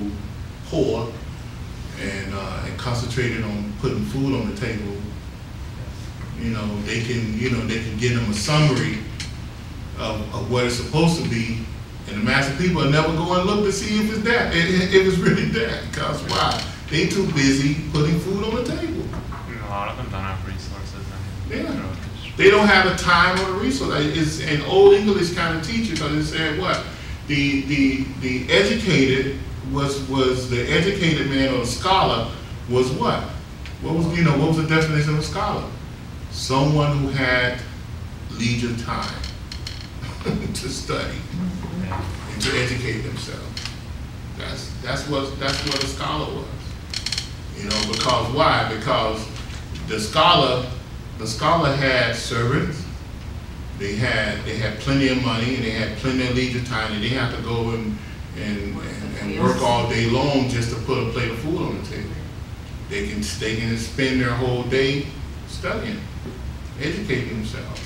poor and concentrated on putting food on the table, they can give them a summary of what it's supposed to be, and the mass of people will never go and look to see if it's that, if it's really that. Because why? They too busy putting food on the table. A lot of them don't have resources. They don't have the time or the resources. It's an old English kind of teacher, because it said what? The educated was the educated man or the scholar was what? What was the definition of a scholar? Someone who had leisure time to study and to educate themselves. That's what a scholar was. Because why? Because the scholar had servants. They had plenty of money, and they had plenty of leisure time, and they didn't have to go and work all day long just to put a plate of food on the table. They can spend their whole day studying, educating themselves.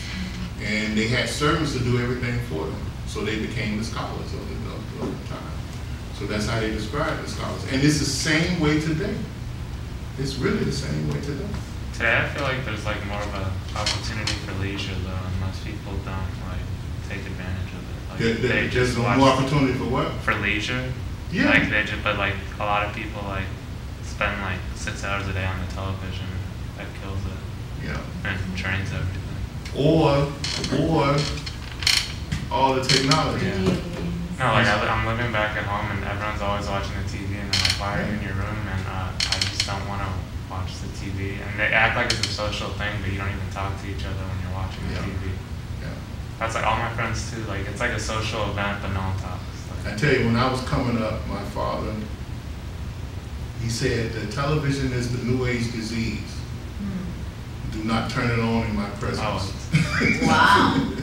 And they had servants to do everything for them. So they became the scholars of the time. So that's how they describe the scholars. And it's the same way today. It's really the same way today. Today I feel like there's like more of an opportunity for leisure though, and most people don't like take advantage of it. Like, they just more opportunity for what? For leisure. Yeah. Like but like a lot of people like spend like 6 hours a day on the television. That kills it. Yeah. And trains everything. Or all the technology. Yeah. No, like I'm living back at home and everyone's always watching the TV and they're like, why are you in your room? And I just don't want to watch the TV. And they act like it's a social thing, but you don't even talk to each other when you're watching the TV. Yeah. That's like all my friends too. Like it's like a social event, but no one talks. Like, I tell you, when I was coming up, my father, he said the television is the new age disease. Do not turn it on in my presence. Oh. Wow.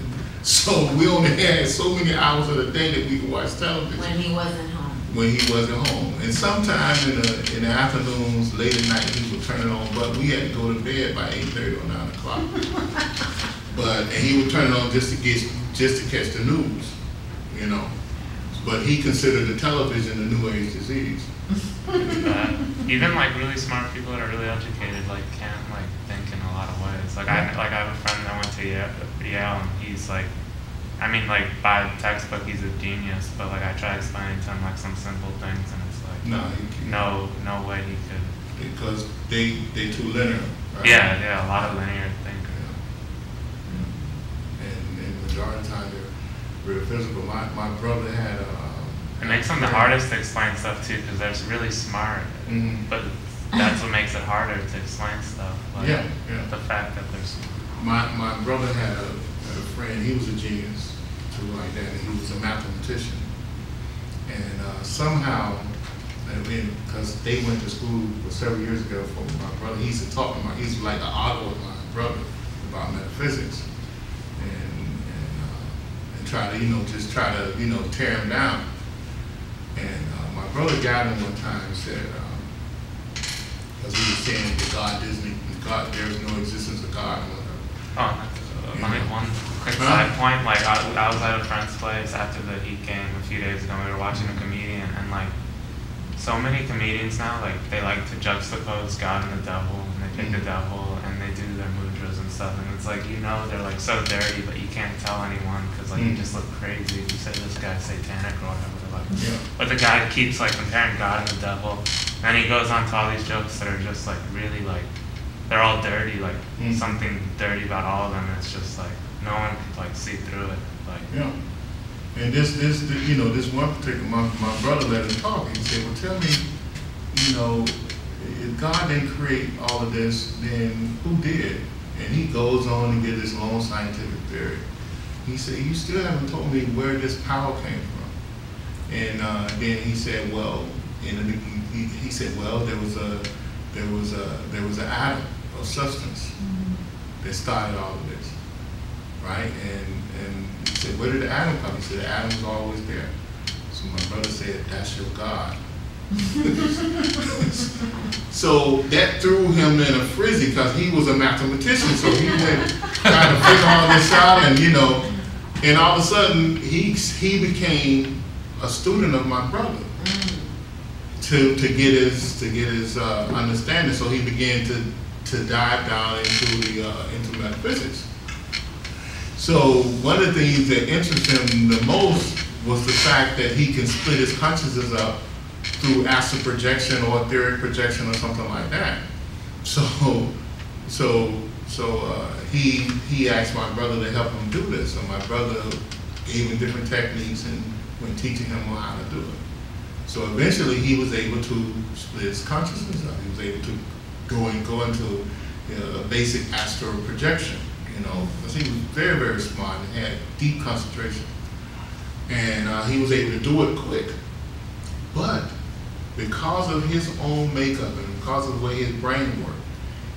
So we only had so many hours of the day that we could watch television. When he wasn't home. When he wasn't home. And sometime in the afternoons, late at night, he would turn it on, but we had to go to bed by 8:30 or 9 o'clock. And he would turn it on just to catch the news, you know. But he considered the television the new age disease. Even like really smart people that are really educated like can't like think in a lot of ways. Like I have a friend that went to Yale and he's like, I mean like by textbook he's a genius, but like I try explaining to him like some simple things and it's like no way he could. Because they too linear. Right? Yeah, a lot of linear thinkers. Yeah. And majority of the time they're real physical. My brother had it makes them the hardest to explain stuff too, because they're really smart. But that's what makes it harder to explain stuff. Like the fact that they're smart. My brother had a friend. He was a genius too, like that. And he was a mathematician. And somehow, because they went to school several years ago for my brother, he used to talk about. He's like an idol of my brother about metaphysics, and try to tear him down. And my brother got him one time and said, because he was saying that there's no existence of God. One quick side point, like I was at a friend's place after the Heat game a few days ago, we were watching a comedian, and like so many comedians now, like they like to juxtapose God and the devil, and they pick the devil, and they do their mudras and stuff, and it's like, they're like so dirty, but you can't tell anyone, because like you just look crazy if you say this guy's satanic or whatever. But the guy keeps like comparing God and the devil, and he goes on to all these jokes that are just like really like, they're all dirty, like something dirty about all of them. It's just like no one could like see through it. Like And this one particular, my brother let him talk. He said, well, tell me, if God didn't create all of this, then who did? And he goes on to get this long scientific theory. He said, you still haven't told me where this power came from. And then he said, well, he said, well, there was an atom of substance that started all of this, right? And he said, where did the atom come? He said, the atom was always there. So my brother said, that's your God. So that threw him in a frenzy because he was a mathematician. So he went trying to figure all this out, and all of a sudden he became a student of my brother to get his understanding. So he began to dive down into metaphysics. So one of the things that interested him the most was the fact that he can split his consciousness up through astral projection or etheric projection or something like that. So he asked my brother to help him do this. And my brother gave him different techniques and went teaching him on how to do it. So eventually he was able to split his consciousness up. He was able to go into a basic astral projection, because he was very, very smart and had deep concentration. And he was able to do it quick. But because of his own makeup and because of the way his brain worked,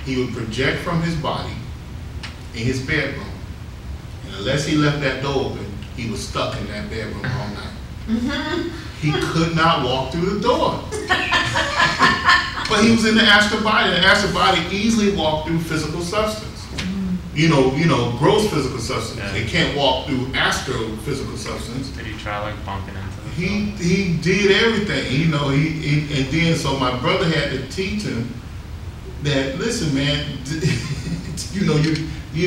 he would project from his body in his bedroom. And unless he left that door open, he was stuck in that bedroom all night. He could not walk through the door. But he was in the astral body. The astral body easily walked through physical substance. You know, gross physical substance. Yeah. They can't walk through astral physical substance. Did he try like bumping into the He did everything. You know, and then so my brother had to teach him that, listen, man, you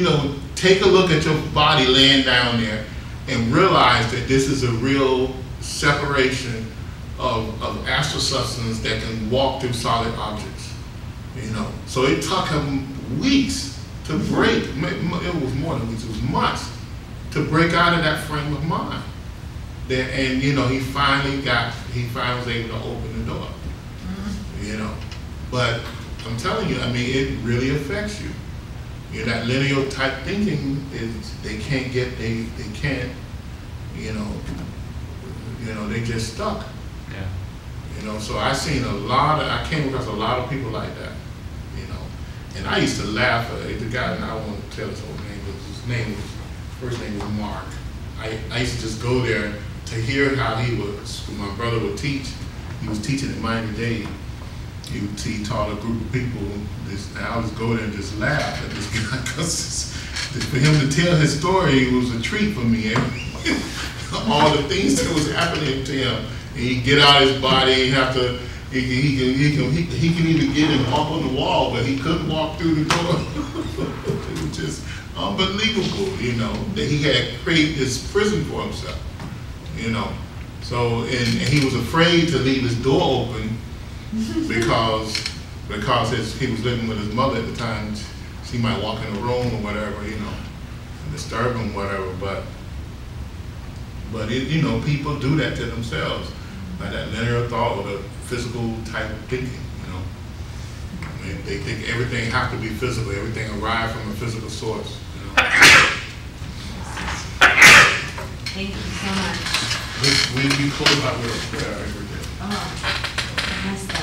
know, take a look at your body laying down there and realize that this is a real separation of astral substance that can walk through solid objects. You know, so it took him weeks to break. It was more than weeks. It was months to break out of that frame of mind. And you know, he finally was able to open the door. You know, but I'm telling you, I mean, it really affects you. You know, that linear type thinking is they can't, you know, they just stuck. Yeah. You know, so I came across a lot of people like that. You know, and I used to laugh at the guy, and I won't tell his whole name, but first name was Mark. I used to just go there to hear how my brother would teach. He was teaching at Miami Dade. He taught a group of people this, and I would just go there and just laugh at this guy, because for him to tell his story was a treat for me. All the things that was happening to him, and he'd get out of his body, he can even get and walk on the wall, but he couldn't walk through the door. It was just unbelievable, you know, that he had created this prison for himself, you know. So, and he was afraid to leave his door open because he was living with his mother at the time. She might walk in the room or whatever, you know, and disturb him, whatever. But it, you know, people do that to themselves, by that linear thought or the physical type of thinking, you know. I mean, they think everything has to be physical, everything arrived from a physical source, you know. Thank you so much. We close out with a prayer every day. Oh, I missed that.